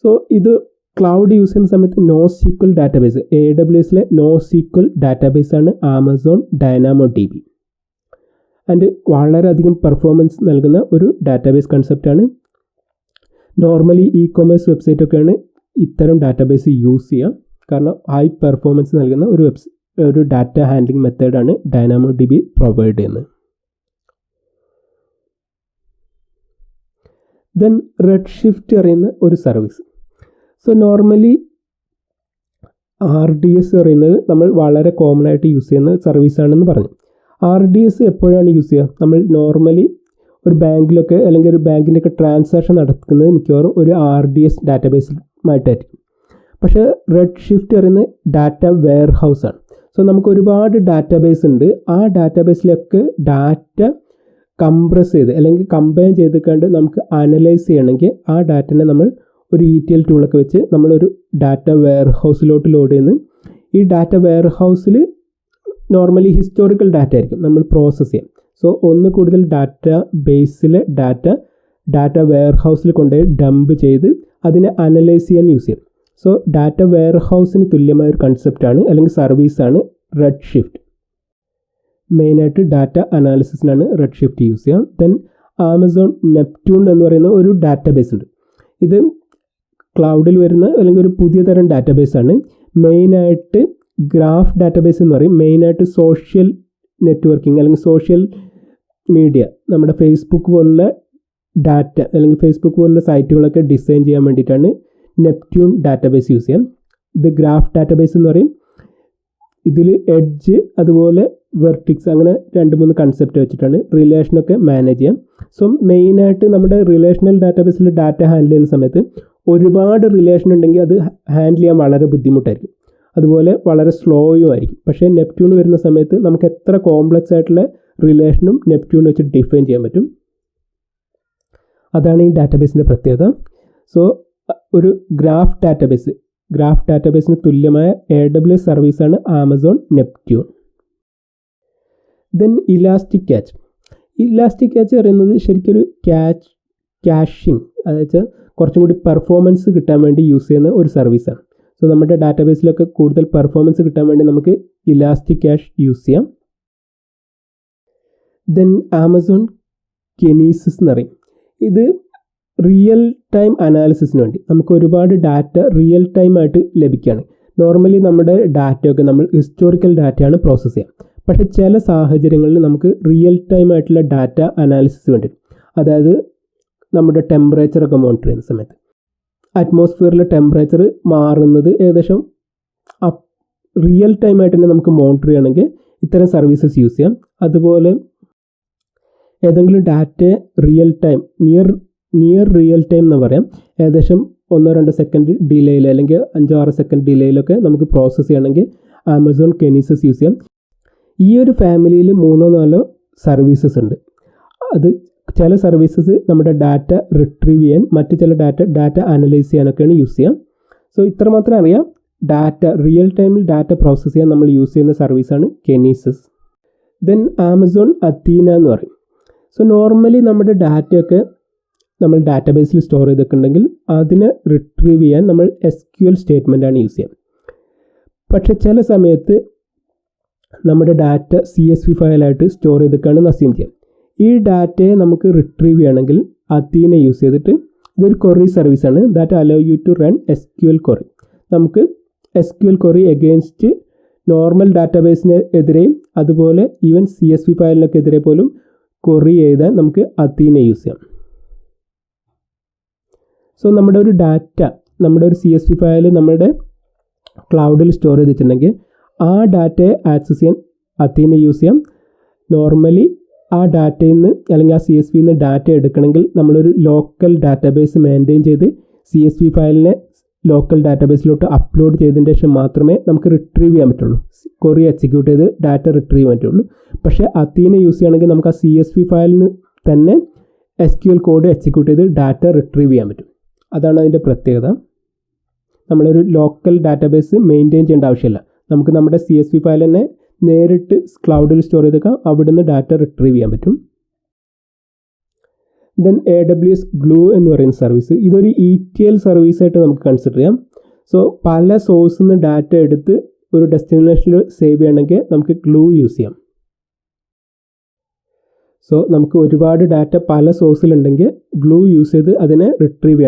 സോ ഇത് ക്ലൗഡ് യൂസ് ചെയ്യുന്ന സമയത്ത് NoSQL ഡാറ്റാബേസ്, AWSലെ NoSQL ഡാറ്റാബേസാണ് ആമസോൺ DynamoDB. ആൻഡ് വളരെയധികം പെർഫോമൻസ് നൽകുന്ന ഒരു ഡാറ്റാബേസ് കൺസെപ്റ്റാണ്. നോർമലി ഇ-കൊമേഴ്സ് വെബ്സൈറ്റൊക്കെയാണ് ഇത്തരം ഡാറ്റാബേസ് യൂസ് ചെയ്യുക, കാരണം ഹൈ പെർഫോമൻസ് നൽകുന്ന ഒരു ഡാറ്റ ഹാൻഡ്ലിംഗ് മെത്തേഡാണ് DynamoDB പ്രൊവൈഡ് ചെയ്യുന്നത്. ദെൻ റെഡ്ഷിഫ്റ്റ് പറയുന്ന ഒരു സർവീസ്. സോ നോർമലി RDS പറയുന്നത് നമ്മൾ വളരെ കോമൺ ആയിട്ട് യൂസ് ചെയ്യുന്ന സർവീസാണെന്ന് പറഞ്ഞു. RDS എപ്പോഴാണ് യൂസ് ചെയ്യുക? നമ്മൾ നോർമലി ഒരു ബാങ്കിലൊക്കെ അല്ലെങ്കിൽ ഒരു ബാങ്കിൻ്റെയൊക്കെ ട്രാൻസാക്ഷൻ നടക്കുന്നത് മിക്കവാറും ഒരു RDS ഡാറ്റാബേസുമായിട്ടായിരിക്കും. പക്ഷേ റെഡ്ഷിഫ്റ്റ് പറയുന്ന ഡാറ്റ വെയർ ഹൗസാണ്. സോ നമുക്ക് ഒരുപാട് ഡാറ്റാബേസ് ഉണ്ട്. ആ ഡാറ്റാബേസിലൊക്കെ ഡാറ്റ കംപ്രസ് ചെയ്ത് അല്ലെങ്കിൽ കമ്പൈൻ ചെയ്തിട്ട് നമുക്ക് അനലൈസ് ചെയ്യണമെങ്കിൽ ആ ഡാറ്റനെ നമ്മൾ ഒരു ETL ടൂളൊക്കെ വെച്ച് നമ്മളൊരു ഡാറ്റ വെയർ ഹൗസിലോട്ട് ലോഡ് ചെയ്യുന്നു. ഈ ഡാറ്റ വെയർ ഹൗസിൽ നോർമലി ഹിസ്റ്റോറിക്കൽ ഡാറ്റ ആയിരിക്കും നമ്മൾ പ്രോസസ്സ് ചെയ്യാം. സോ ഒന്ന് കൂടുതൽ ഡാറ്റ ബേസിലെ ഡാറ്റ വെയർ ഹൗസിൽ കൊണ്ടുപോയി ഡംപ് ചെയ്ത് അതിനെ അനലൈസ് ചെയ്യാൻ യൂസ് ചെയ്യും. സോ ഡാറ്റ വെയർ ഹൗസിന് തുല്യമായ ഒരു കൺസെപ്റ്റാണ് അല്ലെങ്കിൽ സർവീസാണ് റെഡ്ഷിഫ്റ്റ്. മെയിനായിട്ട് ഡാറ്റ അനാലിസിസിനാണ് റെഡ്ഷിഫ്റ്റ് യൂസ് ചെയ്യുക. ദെൻ ആമസോൺ നെപ്റ്റ്യൂൺ എന്ന് പറയുന്ന ഒരു ഡാറ്റാബേസ് ഉണ്ട്. ഇത് ക്ലൗഡിൽ വരുന്ന അല്ലെങ്കിൽ ഒരു പുതിയ തരം ഡാറ്റാബേസാണ്. മെയിനായിട്ട് ഗ്രാഫ് ഡാറ്റാബേസ് എന്ന് പറയും. മെയിനായിട്ട് സോഷ്യൽ നെറ്റ്വർക്കിംഗ് അല്ലെങ്കിൽ സോഷ്യൽ മീഡിയ, നമ്മുടെ ഫേസ്ബുക്ക് പോലുള്ള ഡാറ്റ അല്ലെങ്കിൽ ഫേസ്ബുക്ക് പോലുള്ള സൈറ്റുകളൊക്കെ ഡിസൈൻ ചെയ്യാൻ വേണ്ടിയിട്ടാണ് നെപ്റ്റ്യൂൺ ഡാറ്റാബേസ് യൂസ് ചെയ്യാം. ഇത് ഗ്രാഫ് ഡാറ്റാബേസ് എന്ന് പറയും. ഇതിൽ എഡ്ജ് അതുപോലെ വെർട്ടിക്സ് അങ്ങനെ 2-3 കൺസെപ്റ്റ് വെച്ചിട്ടാണ് റിലേഷനൊക്കെ മാനേജ് ചെയ്യാം. സോ മെയിനായിട്ട് നമ്മുടെ റിലേഷണൽ ഡാറ്റാബേസിൽ ഡാറ്റ ഹാൻഡിൽ ചെയ്യുന്ന സമയത്ത് ഒരുപാട് റിലേഷൻ ഉണ്ടെങ്കിൽ അത് ഹാൻഡിൽ ചെയ്യാൻ വളരെ ബുദ്ധിമുട്ടായിരിക്കും, അതുപോലെ വളരെ സ്ലോയും ആയിരിക്കും. പക്ഷേ നെപ്റ്റ്യൂൺ വരുന്ന സമയത്ത് നമുക്ക് എത്ര കോംപ്ലക്സ് ആയിട്ടുള്ള റിലേഷനും നെപ്റ്റ്യൂൺ വെച്ച് ഡിഫൈൻ ചെയ്യാൻ പറ്റും. അതാണ് ഈ ഡാറ്റാബേസിൻ്റെ പ്രത്യേകത. സോ ഒരു ഗ്രാഫ് ഡാറ്റാബേസിന് തുല്യമായ AWS സർവീസാണ് Amazon Neptune. Then elastic catch പറയുന്നത് ശരിക്കൊരു ക്യാഷിങ്, അതായത് കുറച്ചും കൂടി പെർഫോമൻസ് കിട്ടാൻ വേണ്ടി യൂസ് ചെയ്യുന്ന ഒരു സർവീസാണ്. സോ നമ്മുടെ ഡാറ്റാബേസിലൊക്കെ കൂടുതൽ പെർഫോമൻസ് കിട്ടാൻ വേണ്ടി നമുക്ക് ഇലാസ്റ്റിക് ക്യാഷ് യൂസ് ചെയ്യാം. ദെൻ ആമസോൺ കെനീസിസ് എന്ന് പറയും. ഇത് റിയൽ ടൈം അനാലിസിസിന് വേണ്ടി നമുക്ക് ഒരുപാട് ഡാറ്റ റിയൽ ടൈം ആയിട്ട് ലഭിക്കുകയാണ്. നോർമലി നമ്മുടെ ഡാറ്റയൊക്കെ നമ്മൾ ഹിസ്റ്റോറിക്കൽ ഡാറ്റയാണ് പ്രോസസ്സ് ചെയ്യുക. പക്ഷേ ചില സാഹചര്യങ്ങളിൽ നമുക്ക് റിയൽ ടൈം ആയിട്ടുള്ള ഡാറ്റ അനാലിസിസ് വേണ്ടി വരും. അതായത് നമ്മുടെ ടെമ്പറേച്ചറൊക്കെ മോണിറ്റർ ചെയ്യുന്ന സമയത്ത് അറ്റ്മോസ്ഫിയറിലെ ടെമ്പറേച്ചർ മാറുന്നത് ഏകദേശം റിയൽ ടൈം ആയിട്ട് തന്നെ നമുക്ക് മോണിറ്റർ ചെയ്യണമെങ്കിൽ ഇത്തരം സർവീസസ് യൂസ് ചെയ്യാം. അതുപോലെ ഏതെങ്കിലും ഡാറ്റയെ real time near real time എന്ന് പറയാം, ഏകദേശം 1-2 സെക്കൻഡ് ഡിലേയിൽ അല്ലെങ്കിൽ 5-6 സെക്കൻഡ് ഡിലേയിലൊക്കെ നമുക്ക് പ്രോസസ്സ് ചെയ്യണമെങ്കിൽ ആമസോൺ കെനീസസ് യൂസ് ചെയ്യാം. ഈ ഒരു ഫാമിലിയിൽ 3-4 സർവീസസ് ഉണ്ട്. അത് ചില സർവീസസ് നമ്മുടെ ഡാറ്റ റിട്രീവ് ചെയ്യാൻ, മറ്റ് ചില ഡാറ്റ അനലൈസ് ചെയ്യാനൊക്കെയാണ് യൂസ് ചെയ്യാം. സോ ഇത്ര മാത്രം അറിയാം. ഡാറ്റ റിയൽ ടൈമിൽ ഡാറ്റ പ്രോസസ്സ് ചെയ്യാൻ നമ്മൾ യൂസ് ചെയ്യുന്ന സർവീസാണ് കെനീസസ്. ദെൻ ആമസോൺ അത്തീന എന്ന് പറയും. സോ നോർമലി നമ്മുടെ ഡാറ്റയൊക്കെ നമ്മൾ ഡാറ്റാബേസിൽ സ്റ്റോർ ചെയ്തിട്ടുണ്ടെങ്കിൽ അതിനെ റിട്രീവ് ചെയ്യാൻ നമ്മൾ SQL സ്റ്റേറ്റ്മെൻറ്റാണ് യൂസ് ചെയ്യുക. പക്ഷേ ചില സമയത്ത് നമ്മുടെ ഡാറ്റ CSV ഫയലായിട്ട് സ്റ്റോർ ചെയ്തിട്ടാണ് അസ്യൂം ചെയ്യാം. ഈ ഡാറ്റയെ നമുക്ക് റിട്രീവ് ചെയ്യണമെങ്കിൽ അത്തീന യൂസ് ചെയ്തിട്ട്, ഇതൊരു ക്വറി സർവീസാണ് that allow you to run SQL query. നമുക്ക് SQL ക്വറി എഗെയിൻസ്റ്റ് നോർമൽ ഡാറ്റാബേസിന് എതിരെയും അതുപോലെ ഈവൻ CSV ഫയലിനൊക്കെ എതിരെ പോലും ക്വറി ചെയ്താൽ നമുക്ക് അത്തീന യൂസ് ചെയ്യാം. സോ നമ്മുടെ ഒരു ഡാറ്റ, നമ്മുടെ ഒരു CSV ഫയൽ നമ്മുടെ ക്ലൗഡിൽ സ്റ്റോർ ചെയ്തിട്ടുണ്ടെങ്കിൽ ആ ഡാറ്റയെ ആക്സസ് ചെയ്യാൻ അത്തീന യൂസ് ചെയ്യാം. നോർമലി ആ ഡാറ്റയിൽ നിന്ന് അല്ലെങ്കിൽ ആ CSV നിന്ന് ഡാറ്റ എടുക്കണമെങ്കിൽ നമ്മളൊരു ലോക്കൽ ഡാറ്റാബേസ് മെയിൻറ്റെയിൻ ചെയ്ത് CSV ഫയലിനെ ലോക്കൽ ഡാറ്റാബേസിലോട്ട് അപ്ലോഡ് ചെയ്തതിന് ശേഷം മാത്രമേ നമുക്ക് റിട്രീവ് ചെയ്യാൻ പറ്റുള്ളൂ. ക്വറി എക്സിക്യൂട്ട് ചെയ്ത് ഡാറ്റ റിട്രീവ് ചെയ്യാൻ പറ്റുള്ളൂ. പക്ഷേ അത്തീന യൂസ് ചെയ്യുകയാണെങ്കിൽ നമുക്ക് ആ CSV ഫയലിന് തന്നെ SQL കോഡ് എക്സിക്യൂട്ട് ചെയ്ത് ഡാറ്റ റിട്രീവ് ചെയ്യാൻ പറ്റും. അതാണ് അതിൻ്റെ പ്രത്യേകത. നമ്മളൊരു ലോക്കൽ ഡാറ്റാബേസ് മെയിൻറ്റെയിൻ ചെയ്യേണ്ട ആവശ്യമില്ല. നമുക്ക് നമ്മുടെ CSV ഫയൽ തന്നെ നേരിട്ട് ക്ലൗഡിൽ സ്റ്റോർ ചെയ്തേക്കാം, അവിടുന്ന് ഡാറ്റ റിട്രീവ് ചെയ്യാൻ പറ്റും. ദെൻ AWS ഗ്ലൂ എന്ന് പറയുന്ന സർവീസ്, ഇതൊരു ETL സർവീസായിട്ട് നമുക്ക് കൺസിഡർ ചെയ്യാം. സോ പല സോഴ്സിൽ നിന്ന് ഡാറ്റ എടുത്ത് ഒരു ഡെസ്റ്റിനേഷനിൽ സേവ് ചെയ്യണമെങ്കിൽ നമുക്ക് ഗ്ലൂ യൂസ് ചെയ്യാം. സോ നമുക്ക് ഒരുപാട് ഡാറ്റ പല സോഴ്സിലുണ്ടെങ്കിൽ ഗ്ലൂ യൂസ് ചെയ്ത് അതിനെ റിട്രീവ്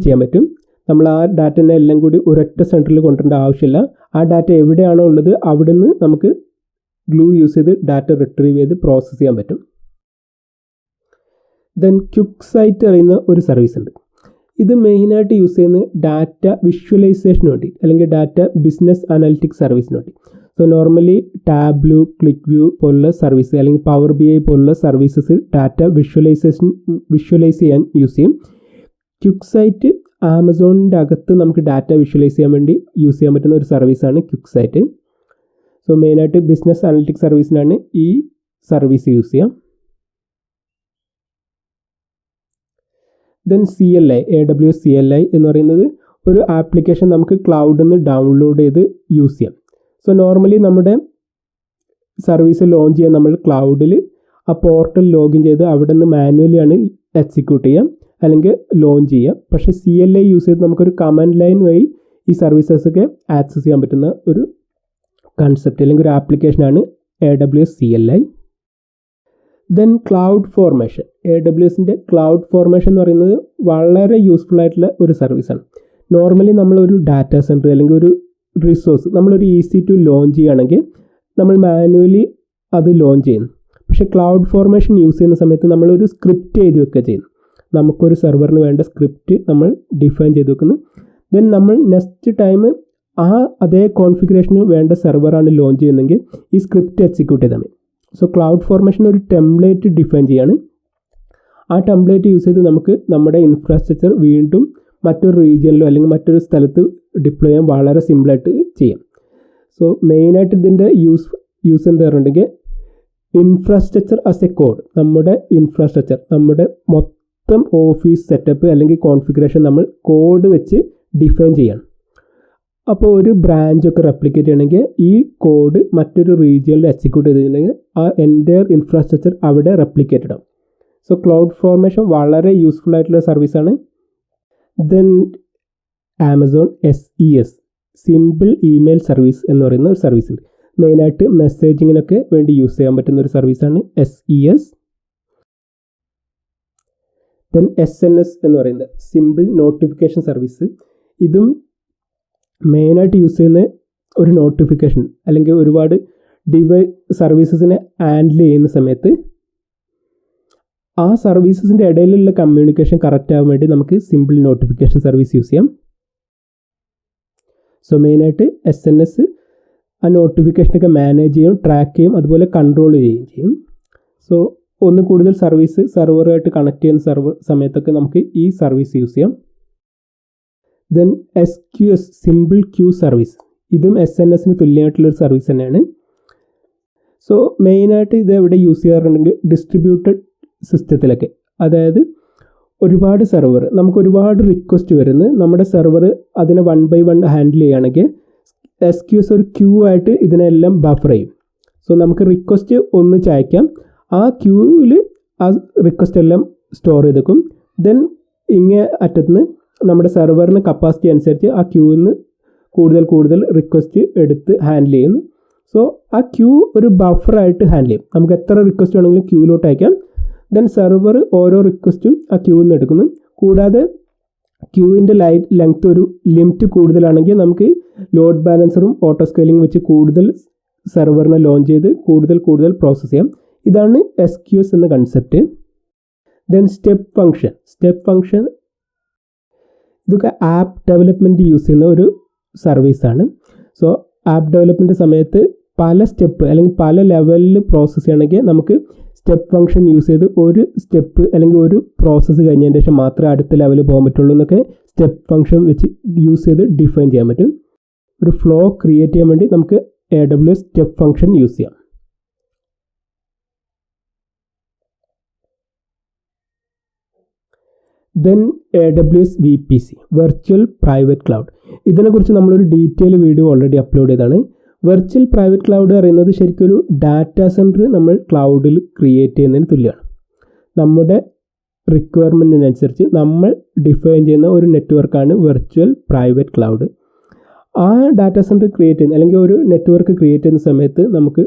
ചെയ്യാൻ പറ്റും. നമ്മൾ ആ ഡാറ്റനെ എല്ലാം കൂടി ഒരൊറ്റ സെൻറ്ററിൽ കൊണ്ടുവരേണ്ട ആവശ്യമില്ല. ആ ഡാറ്റ എവിടെയാണോ ഉള്ളത് അവിടുന്ന് നമുക്ക് ഗ്ലൂ യൂസ് ചെയ്ത് ഡാറ്റ റിട്രീവ് ചെയ്ത് പ്രോസസ്സ് ചെയ്യാൻ പറ്റും. ദെൻ ക്യുക്സൈറ്റ് പറയുന്ന ഒരു സർവീസ് ഉണ്ട്. ഇത് മെയിനായിട്ട് യൂസ് ചെയ്യുന്നത് ഡാറ്റ വിഷ്വലൈസേഷന് വേണ്ടി അല്ലെങ്കിൽ ഡാറ്റ ബിസിനസ് അനാലിറ്റിക്സ് സർവീസിന് വേണ്ടി. സോ നോർമലി ടാബ്ലൂ, ക്ലിക്ക് വ്യൂ പോലുള്ള സർവീസ് അല്ലെങ്കിൽ പവർ BI പോലുള്ള സർവീസസ് ഡാറ്റ വിഷ്വലൈസ് ചെയ്യാൻ യൂസ് ചെയ്യും. ക്യുക്സൈറ്റ് ആമസോണിൻ്റെ അകത്ത് നമുക്ക് ഡാറ്റ വിഷ്വലൈസ് ചെയ്യാൻ വേണ്ടി യൂസ് ചെയ്യാൻ പറ്റുന്ന ഒരു സർവീസാണ് ക്യുക്സൈറ്റ്. സോ മെയിനായിട്ട് ബിസിനസ് അനാലിറ്റിക്സ് സർവീസിനാണ് ഈ സർവീസ് യൂസ് ചെയ്യാം. ദെൻ CLI, AWS CLI എന്ന് പറയുന്നത് ഒരു ആപ്ലിക്കേഷൻ നമുക്ക് ക്ലൗഡിൽ നിന്ന് ഡൗൺലോഡ് ചെയ്ത് യൂസ് ചെയ്യാം. സോ നോർമലി നമ്മുടെ സർവീസ് ലോഞ്ച് ചെയ്യാൻ നമ്മൾ ക്ലൗഡിൽ ആ പോർട്ടൽ ലോഗിൻ ചെയ്ത് അവിടെ നിന്ന് മാനുവലിയാണ് എക്സിക്യൂട്ട് ചെയ്യാം അല്ലെങ്കിൽ ലോഞ്ച് ചെയ്യുക. പക്ഷേ CLI യൂസ് ചെയ്ത് നമുക്കൊരു കമാൻഡ് ലൈൻ വഴി ഈ സർവീസസൊക്കെ ആക്സസ് ചെയ്യാൻ പറ്റുന്ന ഒരു കൺസെപ്റ്റ് അല്ലെങ്കിൽ ഒരു ആപ്ലിക്കേഷനാണ് AWS CLI. Then cloud formation, AWSൻ്റെ ക്ലൗഡ് ഫോർമേഷൻ എന്ന് പറയുന്നത് വളരെ യൂസ്ഫുൾ ആയിട്ടുള്ള ഒരു സർവീസാണ്. നോർമലി നമ്മളൊരു ഡാറ്റാ സെൻറ്റർ അല്ലെങ്കിൽ ഒരു റിസോഴ്സ് നമ്മളൊരു ഈസി ടു ലോഞ്ച് ചെയ്യുകയാണെങ്കിൽ നമ്മൾ മാനുവലി അത് ലോഞ്ച് ചെയ്യുന്നു. പക്ഷേ ക്ലൗഡ് ഫോർമേഷൻ യൂസ് ചെയ്യുന്ന സമയത്ത് നമ്മളൊരു സ്ക്രിപ്റ്റ് എഴുതി വെക്കുക ചെയ്യുന്നു. നമുക്കൊരു സെർവറിന് വേണ്ട സ്ക്രിപ്റ്റ് നമ്മൾ ഡിഫൈൻ ചെയ്ത് വെക്കുന്നു. ദെൻ നമ്മൾ നെക്സ്റ്റ് ടൈം അതേ കോൺഫിഗറേഷന് വേണ്ട സെർവറാണ് ലോഞ്ച് ചെയ്യുന്നതെങ്കിൽ ഈ സ്ക്രിപ്റ്റ് എക്സിക്യൂട്ട് ചെയ്താൽ മതി. സോ ക്ലൗഡ് ഫോർമേഷൻ ഒരു ടെംപ്ലേറ്റ് ഡിഫൈൻ ചെയ്യാണ്. ആ ടെംപ്ലേറ്റ് യൂസ് ചെയ്ത് നമുക്ക് നമ്മുടെ ഇൻഫ്രാസ്ട്രക്ചർ വീണ്ടും മറ്റൊരു റീജിയനിലോ അല്ലെങ്കിൽ മറ്റൊരു സ്ഥലത്ത് ഡിപ്ലോയ് ചെയ്യാൻ വളരെ സിമ്പിളായിട്ട് ചെയ്യാം. സോ മെയിനായിട്ട് ഇതിൻ്റെ യൂസ് എന്താ പറഞ്ഞിട്ടുണ്ടെങ്കിൽ ഇൻഫ്രാസ്ട്രക്ചർ ആസ് എ കോഡ്, നമ്മുടെ ഇൻഫ്രാസ്ട്രക്ചർ നമ്മുടെ മൊത്തം ഓഫീസ് സെറ്റപ്പ് അല്ലെങ്കിൽ കോൺഫിഗറേഷൻ നമ്മൾ കോഡ് വെച്ച് ഡിഫൈൻ ചെയ്യണം. അപ്പോൾ ഒരു ബ്രാഞ്ചൊക്കെ റെപ്ലിക്കേറ്റ് ചെയ്യണമെങ്കിൽ ഈ കോഡ് മറ്റൊരു റീജിയനിൽ എക്സിക്യൂട്ട് ചെയ്തിട്ടുണ്ടെങ്കിൽ ആ എൻ്റയർ ഇൻഫ്രാസ്ട്രക്ചർ അവിടെ റെപ്ലിക്കേറ്റഡ് ആവും. സോ ക്ലൗഡ് ഫോർമേഷൻ വളരെ യൂസ്ഫുൾ ആയിട്ടുള്ള സർവീസാണ്. Then Amazon SES, simple email service എന്ന് പറയുന്ന ഒരു സർവീസ് ഉണ്ട്. മെയിനായിട്ട് മെസ്സേജിങ്ങിനൊക്കെ വേണ്ടി യൂസ് ചെയ്യാൻ പറ്റുന്ന ഒരു സർവീസാണ് SES. ദെൻ SNS എന്ന് പറയുന്നത് സിമ്പിൾ നോട്ടിഫിക്കേഷൻ സർവീസ്. ഇതും മെയിനായിട്ട് യൂസ് ചെയ്യുന്ന ഒരു നോട്ടിഫിക്കേഷൻ അല്ലെങ്കിൽ ഒരുപാട് സർവീസസിനെ ഹാൻഡിൽ ചെയ്യുന്ന സമയത്ത് ആ സർവീസസിൻ്റെ ഇടയിലുള്ള കമ്മ്യൂണിക്കേഷൻ കറക്റ്റ് ആവാൻ വേണ്ടി നമുക്ക് സിമ്പിൾ നോട്ടിഫിക്കേഷൻ സർവീസ് യൂസ് ചെയ്യാം. സോ മെയിനായിട്ട് SNS ആ നോട്ടിഫിക്കേഷനൊക്കെ മാനേജ് ചെയ്യും, ട്രാക്ക് ചെയ്യും, അതുപോലെ കൺട്രോൾ ചെയ്യുകയും ചെയ്യും. സോ ഒന്ന് കൂടുതൽ സർവീസ് സെർവറുമായിട്ട് കണക്ട് ചെയ്യുന്ന സമയത്തൊക്കെ നമുക്ക് ഈ സർവീസ് യൂസ് ചെയ്യാം. Then SQS simple queue service, ഇതും SNSന് തുല്യമായിട്ടുള്ളൊരു സർവീസ് തന്നെയാണ്. സോ മെയിനായിട്ട് ഇത് എവിടെ യൂസ് ചെയ്യാറുണ്ടെങ്കിൽ ഡിസ്ട്രിബ്യൂട്ടഡ് സിസ്റ്റത്തിലൊക്കെ, അതായത് ഒരുപാട് സെർവർ, നമുക്ക് ഒരുപാട് റിക്വസ്റ്റ് വരുന്നത് നമ്മുടെ സെർവർ അതിനെ 1 by 1 ഹാൻഡിൽ ചെയ്യുകയാണെങ്കിൽ SQS ഒരു ക്യൂ ആയിട്ട് ഇതിനെല്ലാം ബഫർ ചെയ്യും. സോ നമുക്ക് റിക്വസ്റ്റ് ഒന്നിച്ച് അയക്കാം, ആ ക്യൂവിൽ ആ റിക്വസ്റ്റ് എല്ലാം സ്റ്റോർ ചെയ്തേക്കും. ദെൻ ഇങ്ങേ അറ്റത്തുനിന്ന് നമ്മുടെ സെർവറിന് കപ്പാസിറ്റി അനുസരിച്ച് ആ ക്യൂവിൽ നിന്ന് കൂടുതൽ റിക്വസ്റ്റ് എടുത്ത് ഹാൻഡിൽ ചെയ്യുന്നു. സോ ആ ക്യൂ ഒരു ബഫറായിട്ട് ഹാൻഡിൽ ചെയ്യും. നമുക്ക് എത്ര റിക്വസ്റ്റ് വേണമെങ്കിലും ക്യൂവിലോട്ട് അയക്കാം. ദെൻ സെർവർ ഓരോ റിക്വസ്റ്റും ആ ക്യൂവിൽ നിന്ന് എടുക്കുന്നു. കൂടാതെ ക്യൂവിൻ്റെ ലെങ്ത് ഒരു ലിമിറ്റ് കൂടുതലാണെങ്കിൽ നമുക്ക് ലോഡ് ബാലൻസറും ഓട്ടോ സ്കെയിലിംഗ് വെച്ച് കൂടുതൽ സെർവറിനെ ലോഞ്ച് ചെയ്ത് കൂടുതൽ പ്രോസസ്സ് ചെയ്യാം. ഇതാണ് SQS എന്ന കൺസെപ്റ്റ്. ദെൻ സ്റ്റെപ്പ് ഫംഗ്ഷൻ ഇതൊക്കെ ആപ്പ് ഡെവലപ്മെൻറ്റ് യൂസ് ചെയ്യുന്ന ഒരു സർവീസാണ്. സോ ആപ്പ് ഡെവലപ്മെൻറ്റ് സമയത്ത് പല സ്റ്റെപ്പ് അല്ലെങ്കിൽ പല ലെവലിൽ പ്രോസസ്സ് ചെയ്യണമെങ്കിൽ നമുക്ക് സ്റ്റെപ്പ് ഫംഗ്ഷൻ യൂസ് ചെയ്ത് ഒരു സ്റ്റെപ്പ് അല്ലെങ്കിൽ ഒരു പ്രോസസ്സ് കഴിഞ്ഞതിന് ശേഷം മാത്രമേ അടുത്ത ലെവലിൽ പോകാൻ പറ്റുള്ളൂ എന്നൊക്കെ സ്റ്റെപ്പ് ഫംഗ്ഷൻ വെച്ച് യൂസ് ചെയ്ത് ഡിഫൈൻ ചെയ്യാൻ പറ്റും. ഒരു ഫ്ലോ ക്രിയേറ്റ് ചെയ്യാൻ വേണ്ടി നമുക്ക് AWS സ്റ്റെപ്പ് ഫംഗ്ഷൻ യൂസ് ചെയ്യാം. Then AWS VPC virtual private cloud, ഇതിനെക്കുറിച്ച് നമ്മളൊരു ഡീറ്റെയിൽ വീഡിയോ ഓൾറെഡി അപ്ലോഡ് ചെയ്തതാണ്. വെർച്വൽ പ്രൈവറ്റ് ക്ലൗഡ് പറയുന്നത് ശരിക്കും ഒരു ഡാറ്റാ സെൻറ്റർ നമ്മൾ ക്ലൗഡിൽ ക്രിയേറ്റ് ചെയ്യുന്നതിന് തുല്യമാണ്. നമ്മുടെ റിക്വയർമെൻറ്റിനനുസരിച്ച് നമ്മൾ ഡിഫൈൻ ചെയ്യുന്ന ഒരു നെറ്റ്വർക്കാണ് വെർച്വൽ പ്രൈവറ്റ് ക്ലൗഡ്. ആ ഡാറ്റാ സെൻറ്റർ ക്രിയേറ്റ് ചെയ്യുന്ന അല്ലെങ്കിൽ ഒരു നെറ്റ്വർക്ക് ക്രിയേറ്റ് ചെയ്യുന്ന സമയത്ത് നമുക്ക്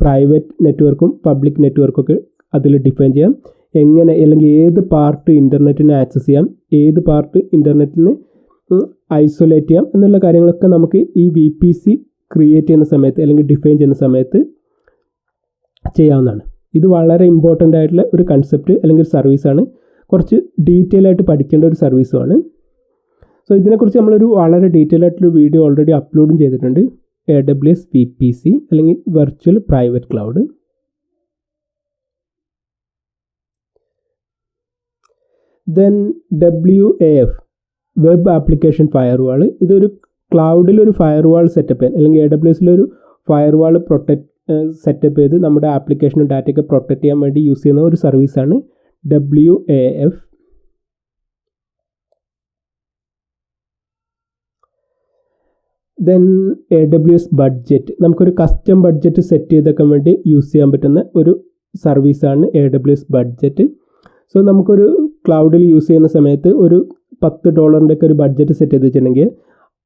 പ്രൈവറ്റ് നെറ്റ്വർക്കും പബ്ലിക് നെറ്റ്വർക്കും ഒക്കെ അതിൽ ഡിഫൈൻ ചെയ്യാം. എങ്ങനെ അല്ലെങ്കിൽ ഏത് പാർട്ട് ഇൻ്റർനെറ്റിനെ ആക്സസ് ചെയ്യാം, ഏത് പാർട്ട് ഇൻ്റർനെറ്റിന് ഐസൊലേറ്റ് ചെയ്യാം എന്നുള്ള കാര്യങ്ങളൊക്കെ നമുക്ക് ഈ VPC ക്രിയേറ്റ് ചെയ്യുന്ന സമയത്ത് അല്ലെങ്കിൽ ഡിഫൈൻ ചെയ്യുന്ന സമയത്ത് ചെയ്യാവുന്നതാണ്. ഇത് വളരെ ഇമ്പോർട്ടൻ്റ് ആയിട്ടുള്ള ഒരു കൺസെപ്റ്റ് അല്ലെങ്കിൽ ഒരു സർവീസാണ്. കുറച്ച് ഡീറ്റെയിൽ ആയിട്ട് പഠിക്കേണ്ട ഒരു സർവീസുമാണ്. സോ ഇതിനെക്കുറിച്ച് നമ്മളൊരു വളരെ ഡീറ്റെയിൽ ആയിട്ടൊരു വീഡിയോ ഓൾറെഡി അപ്ലോഡും ചെയ്തിട്ടുണ്ട്. AWS VPC അല്ലെങ്കിൽ virtual private cloud. Then WAF web application firewall, ഇതൊരു ക്ലൗഡിലൊരു ഫയർവാൾ സെറ്റപ്പ് ചെയ്യാൻ അല്ലെങ്കിൽ AWSലൊരു ഫയർവാൾ സെറ്റപ്പ് ചെയ്ത് നമ്മുടെ ആപ്ലിക്കേഷനും ഡാറ്റയൊക്കെ പ്രൊട്ടക്റ്റ് ചെയ്യാൻ വേണ്ടി യൂസ് ചെയ്യുന്ന ഒരു സർവീസാണ് WAF. ദെൻ AWS ബഡ്ജറ്റ്, നമുക്കൊരു കസ്റ്റം ബഡ്ജറ്റ് സെറ്റ് ചെയ്തേക്കാൻ വേണ്ടി യൂസ് ചെയ്യാൻ പറ്റുന്ന ഒരു സർവീസാണ് AWS ബഡ്ജറ്റ്. സോ നമുക്കൊരു ക്ലൗഡിൽ യൂസ് ചെയ്യുന്ന സമയത്ത് ഒരു $10 ഒക്കെ ഒരു ബഡ്ജറ്റ് സെറ്റ് ചെയ്ത് വെച്ചിട്ടുണ്ടെങ്കിൽ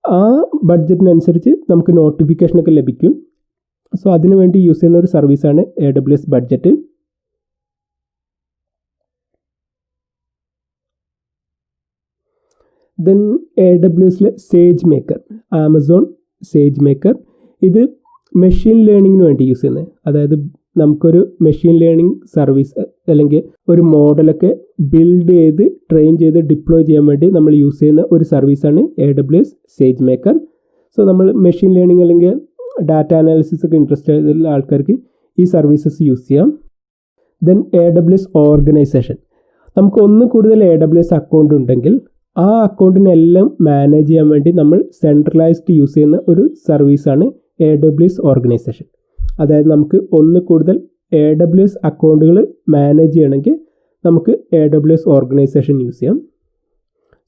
ആ ബഡ്ജറ്റിനനുസരിച്ച് നമുക്ക് നോട്ടിഫിക്കേഷനൊക്കെ ലഭിക്കും. സോ അതിനു വേണ്ടി യൂസ് ചെയ്യുന്ന ഒരു സർവീസാണ് AWS ബഡ്ജറ്റ്. ദെൻ AWSലെ SageMaker, ആമസോൺ SageMaker, ഇത് മെഷീൻ ലേണിങ്ങിന് വേണ്ടി യൂസ് ചെയ്യുന്നത്. അതായത് നമുക്കൊരു മെഷീൻ ലേണിംഗ് സർവീസ് അല്ലെങ്കിൽ ഒരു മോഡലൊക്കെ ബിൽഡ് ചെയ്ത് ട്രെയിൻ ചെയ്ത് ഡിപ്ലോയ് ചെയ്യാൻ വേണ്ടി നമ്മൾ യൂസ് ചെയ്യുന്ന ഒരു സർവീസാണ് AWS SageMaker. സോ നമ്മൾ മെഷീൻ ലേണിംഗ് അല്ലെങ്കിൽ ഡാറ്റ അനാലിസിസ് ഒക്കെ ഇൻട്രസ്റ്റ് ആയിട്ടുള്ള ആൾക്കാർക്ക് ഈ സർവീസസ് യൂസ് ചെയ്യാം. ദെൻ AWS ഓർഗനൈസേഷൻ, നമുക്ക് ഒന്ന് കൂടുതൽ AWS അക്കൗണ്ട് ഉണ്ടെങ്കിൽ ആ അക്കൗണ്ടിനെല്ലാം മാനേജ് ചെയ്യാൻ വേണ്ടി നമ്മൾ സെൻട്രലൈസ്ഡ് യൂസ് ചെയ്യുന്ന ഒരു സർവീസാണ് AWS ഓർഗനൈസേഷൻ. അതായത് നമുക്ക് ഒന്ന് കൂടുതൽ AWS അക്കൗണ്ടുകൾ മാനേജ് ചെയ്യണമെങ്കിൽ നമുക്ക് AWS ഓർഗനൈസേഷൻ യൂസ് ചെയ്യാം.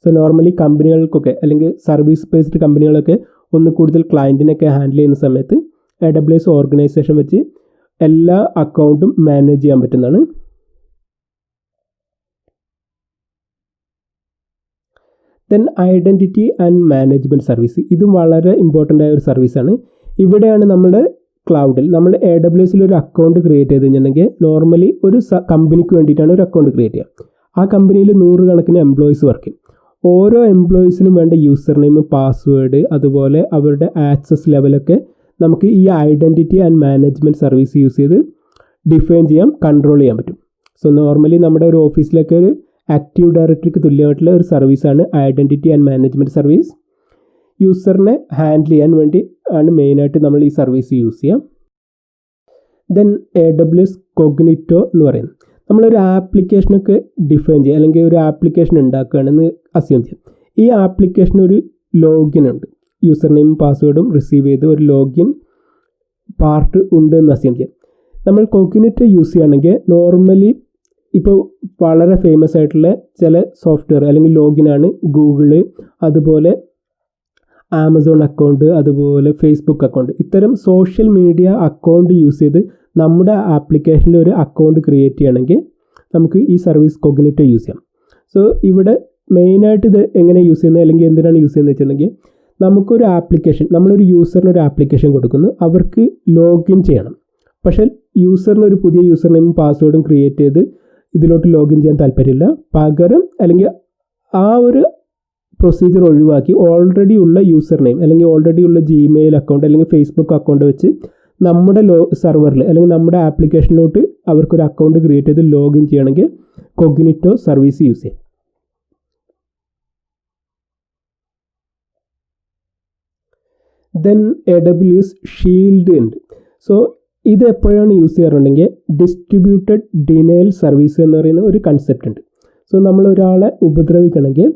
സോ നോർമലി കമ്പനികൾക്കൊക്കെ അല്ലെങ്കിൽ സർവീസ് ബേസ്ഡ് കമ്പനികളൊക്കെ ഒന്ന് കൂടുതൽ ക്ലയൻറ്റിനൊക്കെ ഹാൻഡിൽ ചെയ്യുന്ന സമയത്ത് AWS ഓർഗനൈസേഷൻ വെച്ച് എല്ലാ അക്കൗണ്ടും മാനേജ് ചെയ്യാൻ പറ്റുന്നതാണ്. Then identity and management service, ഇതും വളരെ ഇമ്പോർട്ടൻ്റ് ആയ ഒരു സർവീസാണ്. ഇവിടെയാണ് നമ്മുടെ ക്ലൗഡിൽ നമ്മൾ AWSൽ ഒരു അക്കൗണ്ട് ക്രിയേറ്റ് ചെയ്ത് കഴിഞ്ഞിട്ടുണ്ടെങ്കിൽ നോർമലി ഒരു കമ്പനിക്ക് വേണ്ടിയിട്ടാണ് ഒരു അക്കൗണ്ട് ക്രിയേറ്റ് ചെയ്യുക. ആ കമ്പനിയിൽ 100 കണക്കിന് എംപ്ലോയീസ് വർക്ക് ചെയ്യും. ഓരോ എംപ്ലോയീസിനും വേണ്ട യൂസർ നെയിം, പാസ്വേഡ്, അതുപോലെ അവരുടെ ആക്സസ് ലെവലൊക്കെ നമുക്ക് ഈ identity and management service use ചെയ്ത് ഡിഫൈൻ ചെയ്യാം, കൺട്രോൾ ചെയ്യാൻ പറ്റും. സോ നോർമലി നമ്മുടെ ഒരു ഓഫീസിലൊക്കെ ഒരു ആക്റ്റീവ് ഡയറക്ടറിക്ക് തുല്യമായിട്ടുള്ള ഒരു സർവീസാണ് ഐഡൻറ്റിറ്റി ആൻഡ് മാനേജ്മെൻറ്റ് സർവീസ്. യൂസറിനെ ഹാൻഡിൽ ചെയ്യാൻ വേണ്ടി ആണ് മെയിനായിട്ട് നമ്മൾ ഈ സർവീസ് യൂസ് ചെയ്യാം. ദെൻ AWS കൊഗ്നിറ്റോ എന്ന് പറയുന്നത്, നമ്മളൊരു ആപ്ലിക്കേഷനൊക്കെ ഡിഫൈൻ ചെയ്യുക അല്ലെങ്കിൽ ഒരു ആപ്ലിക്കേഷൻ ഉണ്ടാക്കുകയാണെന്ന് അസ്യൂം ചെയ്യാം. ഈ ആപ്ലിക്കേഷന് ഒരു ലോഗിൻ ഉണ്ട്, യൂസർ നെയിം പാസ്വേഡും റിസീവ് ചെയ്ത് ഒരു ലോഗിൻ പാർട്ട് ഉണ്ട് എന്ന് അസ്യൂം ചെയ്യാം. നമ്മൾ കൊഗ്നിറ്റോ യൂസ് ചെയ്യുകയാണെങ്കിൽ നോർമലി ഇപ്പോൾ വളരെ ഫേമസ് ആയിട്ടുള്ള ചില സോഫ്റ്റ്വെയർ അല്ലെങ്കിൽ ലോഗിനാണ് ഗൂഗിള്, അതുപോലെ ആമസോൺ അക്കൗണ്ട്, അതുപോലെ ഫേസ്ബുക്ക് അക്കൗണ്ട്. ഇത്തരം സോഷ്യൽ മീഡിയ അക്കൗണ്ട് യൂസ് ചെയ്ത് നമ്മുടെ ആപ്ലിക്കേഷനിൽ ഒരു അക്കൗണ്ട് ക്രിയേറ്റ് ചെയ്യണമെങ്കിൽ നമുക്ക് ഈ സർവീസ് കൊഗ്നിറ്റോ യൂസ് ചെയ്യാം. സോ ഇവിടെ മെയിനായിട്ട് ഇത് എങ്ങനെ യൂസ് ചെയ്യുന്നത് അല്ലെങ്കിൽ എന്തിനാണ് യൂസ് ചെയ്യുന്നത് വെച്ചിട്ടുണ്ടെങ്കിൽ, നമുക്കൊരു ആപ്ലിക്കേഷൻ, നമ്മളൊരു യൂസറിന് ഒരു ആപ്ലിക്കേഷൻ കൊടുക്കുന്നു, അവർക്ക് ലോഗിൻ ചെയ്യണം. പക്ഷേ യൂസറിന് ഒരു പുതിയ യൂസർ നെയിമും പാസ്വേഡും ക്രിയേറ്റ് ചെയ്ത് ഇതിലോട്ട് ലോഗിൻ ചെയ്യാൻ താല്പര്യമില്ല. പകരം അല്ലെങ്കിൽ ആ ഒരു പ്രൊസീജിയർ ഒഴിവാക്കി ഓൾറെഡി ഉള്ള യൂസർ നെയിം അല്ലെങ്കിൽ ഓൾറെഡി ഉള്ള ജിമെയിൽ അക്കൗണ്ട് അല്ലെങ്കിൽ ഫേസ്ബുക്ക് അക്കൗണ്ട് വെച്ച് നമ്മുടെ സെർവറിൽ അല്ലെങ്കിൽ നമ്മുടെ ആപ്ലിക്കേഷനിലോട്ട് അവർക്കൊരു അക്കൗണ്ട് ക്രിയേറ്റ് ചെയ്ത് ലോഗിൻ ചെയ്യണമെങ്കിൽ കൊഗ്നിറ്റോ സർവീസ് യൂസ് ചെയ്യും. ദെൻ AWS ഷീൽഡ് ഉണ്ട്. സോ ഇത് എപ്പോഴാണ് യൂസ് ചെയ്യാറുണ്ടെങ്കിൽ ഡിസ്ട്രിബ്യൂട്ടഡ് ഡിനയൽ സർവീസ് എന്ന് പറയുന്ന ഒരു കൺസെപ്റ്റ് ഉണ്ട്. സോ നമ്മൾ ഒരാളെ ഉപദ്രവിക്കണമെങ്കിൽ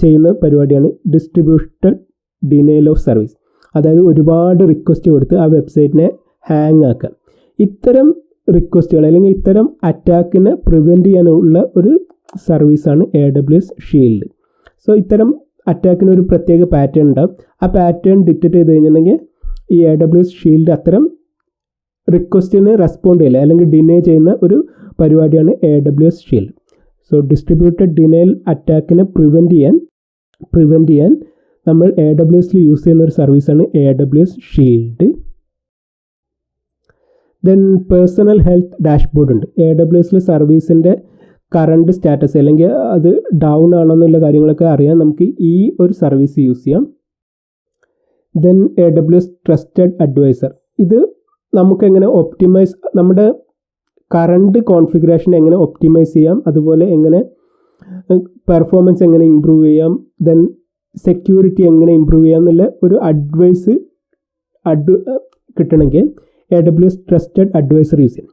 ചെയ്യുന്ന പരിപാടിയാണ് ഡിസ്ട്രിബ്യൂട്ടഡ് ഡിനയൽ ഓഫ് സർവീസ്. അതായത് ഒരുപാട് റിക്വസ്റ്റ് കൊടുത്ത് ആ വെബ്സൈറ്റിനെ ഹാങ് ആക്കുക. ഇത്തരം റിക്വസ്റ്റുകൾ അല്ലെങ്കിൽ ഇത്തരം അറ്റാക്കിനെ പ്രിവെൻറ്റ് ചെയ്യാനുള്ള ഒരു സർവീസാണ് AWS ഷീൽഡ്. സോ ഇത്തരം അറ്റാക്കിന് ഒരു പ്രത്യേക പാറ്റേൺ ഉണ്ടാകും. ആ പാറ്റേൺ ഡിറ്റക്റ്റ് ചെയ്ത് കഴിഞ്ഞിട്ടുണ്ടെങ്കിൽ ഈ AWS ഷീൽഡ് അത്തരം റിക്വസ്റ്റിന് റെസ്പോണ്ട് ചെയ്യില്ല അല്ലെങ്കിൽ ഡിനേ ചെയ്യുന്ന ഒരു പരിപാടിയാണ് AWS shield. So distributed denial അറ്റാക്കിനെ പ്രിവെൻറ്റ് ചെയ്യാൻ നമ്മൾ AWSൽ യൂസ് ചെയ്യുന്ന ഒരു സർവീസാണ് AWS shield. Then personal health dashboard ഉണ്ട്. AWSലെ സർവീസിൻ്റെ കറണ്ട് സ്റ്റാറ്റസ് അല്ലെങ്കിൽ അത് ഡൗൺ ആണോ എന്നുള്ള കാര്യങ്ങളൊക്കെ അറിയാൻ നമുക്ക് ഈ ഒരു സർവീസ് യൂസ് ചെയ്യാം. Then AWS trusted advisor. ഇത് നമുക്കെങ്ങനെ ഒപ്റ്റിമൈസ്, നമ്മുടെ കറണ്ട് കോൺഫിഗറേഷൻ എങ്ങനെ ഒപ്റ്റിമൈസ് ചെയ്യാം, അതുപോലെ എങ്ങനെ പെർഫോമൻസ് എങ്ങനെ ഇമ്പ്രൂവ് ചെയ്യാം, ദെൻ സെക്യൂരിറ്റി എങ്ങനെ ഇമ്പ്രൂവ് ചെയ്യാം എന്നുള്ള ഒരു അഡ്വൈസ് കിട്ടണമെങ്കിൽ AWS ട്രസ്റ്റഡ് അഡ്വൈസർ യൂസ് ചെയ്യും.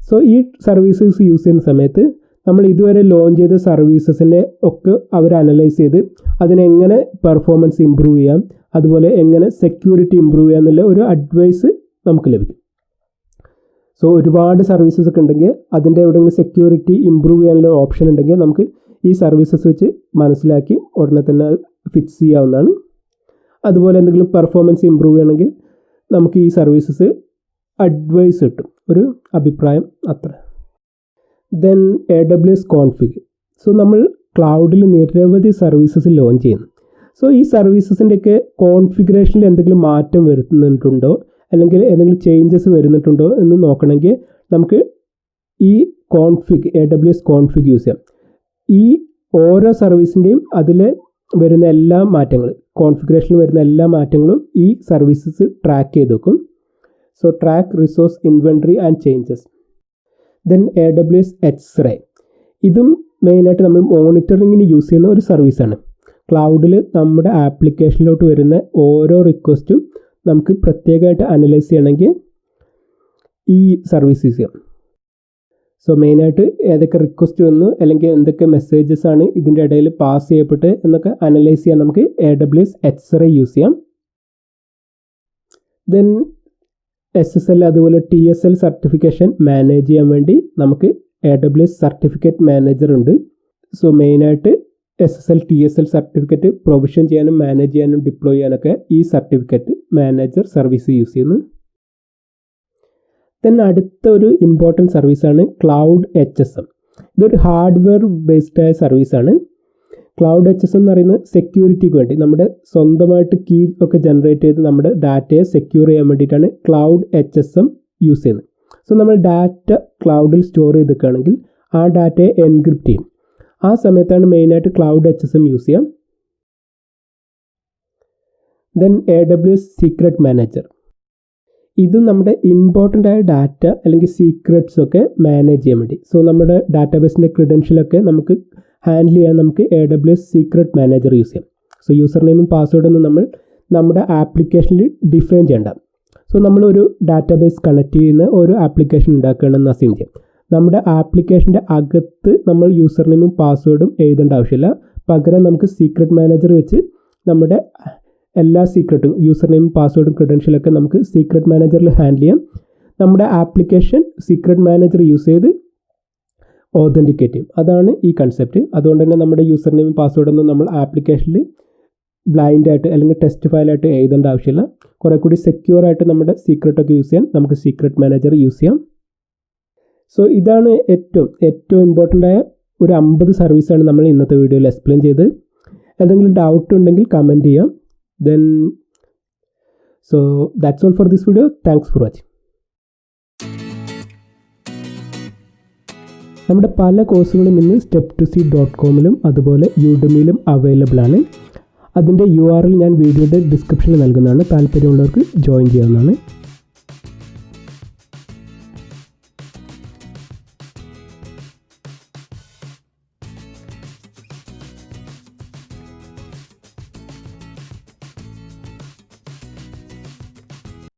സോ ഈ സർവീസസ് യൂസ് ചെയ്യുന്ന സമയത്ത് നമ്മൾ ഇതുവരെ ലോഞ്ച് ചെയ്ത സർവീസസിനെ ഒക്കെ അവർ അനലൈസ് ചെയ്ത് അതിനെങ്ങനെ പെർഫോമൻസ് ഇമ്പ്രൂവ് ചെയ്യാം, അതുപോലെ എങ്ങനെ സെക്യൂരിറ്റി ഇമ്പ്രൂവ് ചെയ്യാം എന്നുള്ള ഒരു അഡ്വൈസ് നമുക്ക് ലഭിക്കും. സോ ഒരുപാട് സർവീസസ് ഒക്കെ ഉണ്ടെങ്കിൽ അതിൻ്റെ എവിടെയെങ്കിലും സെക്യൂരിറ്റി ഇമ്പ്രൂവ് ചെയ്യാനുള്ള ഓപ്ഷൻ ഉണ്ടെങ്കിൽ നമുക്ക് ഈ സർവീസസ് വെച്ച് മനസ്സിലാക്കി ഉടനെ തന്നെ ഫിക്സ് ചെയ്യാവുന്നതാണ്. അതുപോലെ എന്തെങ്കിലും പെർഫോമൻസ് ഇമ്പ്രൂവ് ചെയ്യണമെങ്കിൽ നമുക്ക് ഈ സർവീസസ് അഡ്വൈസ് കിട്ടും, ഒരു അഭിപ്രായം അത്ര. Then AWS config. സോ നമ്മൾ ക്ലൗഡിൽ നിരവധി സർവീസസ് ലോഞ്ച് ചെയ്യുന്നു. സോ ഈ സർവീസസിൻ്റെയൊക്കെ കോൺഫിഗറേഷനിൽ എന്തെങ്കിലും മാറ്റം വരുത്തുന്നുണ്ടോ അല്ലെങ്കിൽ എന്തെങ്കിലും ചേഞ്ചസ് വരുന്നിട്ടുണ്ടോ എന്ന് നോക്കണമെങ്കിൽ നമുക്ക് ഈ AWS കോൺഫിഗ് യൂസ് ചെയ്യാം. ഈ ഓരോ സർവീസിൻ്റെയും അതിൽ വരുന്ന എല്ലാ മാറ്റങ്ങളും, കോൺഫിഗറേഷനിൽ വരുന്ന എല്ലാ മാറ്റങ്ങളും ഈ സർവീസസ് ട്രാക്ക് ചെയ്ത് വെക്കും. So track resource inventory and changes. Then AWS X-Ray. ഇതും മെയിനായിട്ട് നമ്മൾ മോണിറ്ററിങ്ങിന് യൂസ് ചെയ്യുന്ന ഒരു സർവീസാണ്. ക്ലൗഡിൽ നമ്മുടെ ആപ്ലിക്കേഷനിലോട്ട് വരുന്ന ഓരോ റിക്വസ്റ്റും നമുക്ക് പ്രത്യേകമായിട്ട് അനലൈസ് ചെയ്യണമെങ്കിൽ ഈ സർവീസ് യൂസ് ചെയ്യാം. സോ മെയിനായിട്ട് ഏതൊക്കെ റിക്വസ്റ്റ് വന്നു അല്ലെങ്കിൽ എന്തൊക്കെ മെസ്സേജസ് ആണ് ഇതിൻ്റെ ഇടയിൽ പാസ് ചെയ്യപ്പെട്ട് എന്നൊക്കെ അനലൈസ് ചെയ്യാൻ നമുക്ക് AWS X-Ray യൂസ് ചെയ്യാം. ദെൻ SSL അതുപോലെ TSL സർട്ടിഫിക്കേഷൻ മാനേജ് ചെയ്യാൻ വേണ്ടി നമുക്ക് AWS സർട്ടിഫിക്കറ്റ് മാനേജർ ഉണ്ട്. സോ മെയിനായിട്ട് SSL TSL സർട്ടിഫിക്കറ്റ് പ്രൊവിഷൻ ചെയ്യാനും മാനേജ് ചെയ്യാനും ഡിപ്ലോയ് ചെയ്യാനൊക്കെ ഈ സർട്ടിഫിക്കറ്റ് മാനേജർ സർവീസ് യൂസ് ചെയ്യുന്നു. ദെൻ അടുത്ത ഒരു ഇമ്പോർട്ടൻറ്റ് സർവീസാണ് ക്ലൗഡ് HSM. ഇതൊരു ഹാർഡ്വെയർ ബേസ്ഡ് ആയ സർവീസാണ്. ക്ലൗഡ് HSM എന്ന് പറയുന്നത് സെക്യൂരിറ്റിക്ക് വേണ്ടി നമ്മുടെ സ്വന്തമായിട്ട് കീ ഒക്കെ ജനറേറ്റ് ചെയ്ത് നമ്മുടെ ഡാറ്റയെ സെക്യൂർ ചെയ്യാൻ വേണ്ടിയിട്ടാണ് ക്ലൗഡ് HSM യൂസ് ചെയ്യുന്നത്. സോ നമ്മൾ ഡാറ്റ ക്ലൗഡിൽ സ്റ്റോർ ചെയ്തിരിക്കുകയാണെങ്കിൽ ആ ഡാറ്റയെ എൻക്രിപ്റ്റ് ചെയ്യും. ആ സമയത്താണ് മെയിനായിട്ട് ക്ലൗഡ് HSM യൂസ് ചെയ്യാം. Then AWS secret manager. ഇതും നമ്മുടെ ഇമ്പോർട്ടൻ്റ് ആയ ഡാറ്റ അല്ലെങ്കിൽ സീക്രട്സ് ഒക്കെ മാനേജ് ചെയ്യാൻ വേണ്ടി. സോ നമ്മുടെ ഡാറ്റാബേസിൻ്റെ ക്രെഡൻഷ്യലൊക്കെ നമുക്ക് ഹാൻഡിൽ ചെയ്യാൻ നമുക്ക് AWS സീക്രട്ട് മാനേജർ യൂസ് ചെയ്യാം. സോ യൂസർ നെയിമും പാസ്വേഡൊന്നും നമ്മൾ നമ്മുടെ ആപ്ലിക്കേഷനിൽ ഡിഫൈൻ ചെയ്യേണ്ട. സോ നമ്മളൊരു ഡാറ്റാബേസ് കണക്ട് ചെയ്യുന്ന ഒരു ആപ്ലിക്കേഷൻ ഉണ്ടാക്കുകയാണെന്ന് അസ്യൂം ചെയ്യാം. നമ്മുടെ ആപ്ലിക്കേഷൻ്റെ അകത്ത് നമ്മൾ യൂസർ നെയിമും പാസ്വേഡും എഴുതേണ്ട ആവശ്യമില്ല. പകരം നമുക്ക് സീക്രട്ട് മാനേജർ വെച്ച് നമ്മുടെ എല്ലാ സീക്രട്ടും യൂസർ നെയിമും പാസ്വേഡും ക്രെഡൻഷ്യലൊക്കെ നമുക്ക് സീക്രട്ട് മാനേജറിൽ ഹാൻഡിൽ ചെയ്യാം. നമ്മുടെ ആപ്ലിക്കേഷൻ സീക്രട്ട് മാനേജർ യൂസ് ചെയ്ത് ഓതൻറ്റിക്കേറ്റ് ചെയ്യും. അതാണ് ഈ കൺസെപ്റ്റ്. അതുകൊണ്ട് തന്നെ നമ്മുടെ യൂസർ നെയിമും പാസ്വേഡൊന്നും നമ്മൾ ആപ്ലിക്കേഷനിൽ ബ്ലൈൻഡായിട്ട് അല്ലെങ്കിൽ ടെസ്റ്റ് ഫയലായിട്ട് എഴുതേണ്ട ആവശ്യമില്ല. കുറേ കൂടി സെക്യൂർ ആയിട്ട് നമ്മുടെ സീക്രട്ടൊക്കെ യൂസ് ചെയ്യാൻ നമുക്ക് സീക്രട്ട് മാനേജർ യൂസ് ചെയ്യാം. സോ ഇതാണ് ഏറ്റവും ഇമ്പോർട്ടൻ്റ് ആയ ഒരു 50 സർവീസാണ് നമ്മൾ ഇന്നത്തെ വീഡിയോയിൽ എക്സ്പ്ലെയിൻ ചെയ്ത്. എന്തെങ്കിലും ഡൗട്ട് ഉണ്ടെങ്കിൽ കമൻറ്റ് ചെയ്യാം. Then so that's all for this video. Thanks for watching. നമ്മുടെ പല കോഴ്സുകളും ഇന്ന് step2c.com അതുപോലെ യൂഡമിയിലും അവൈലബിൾ ആണ്. അതിൻ്റെ URL ഞാൻ വീഡിയോയുടെ ഡിസ്ക്രിപ്ഷനിൽ നൽകുന്നതാണ്. താല്പര്യമുള്ളവർക്ക് ജോയിൻ ചെയ്യാവുന്നതാണ്.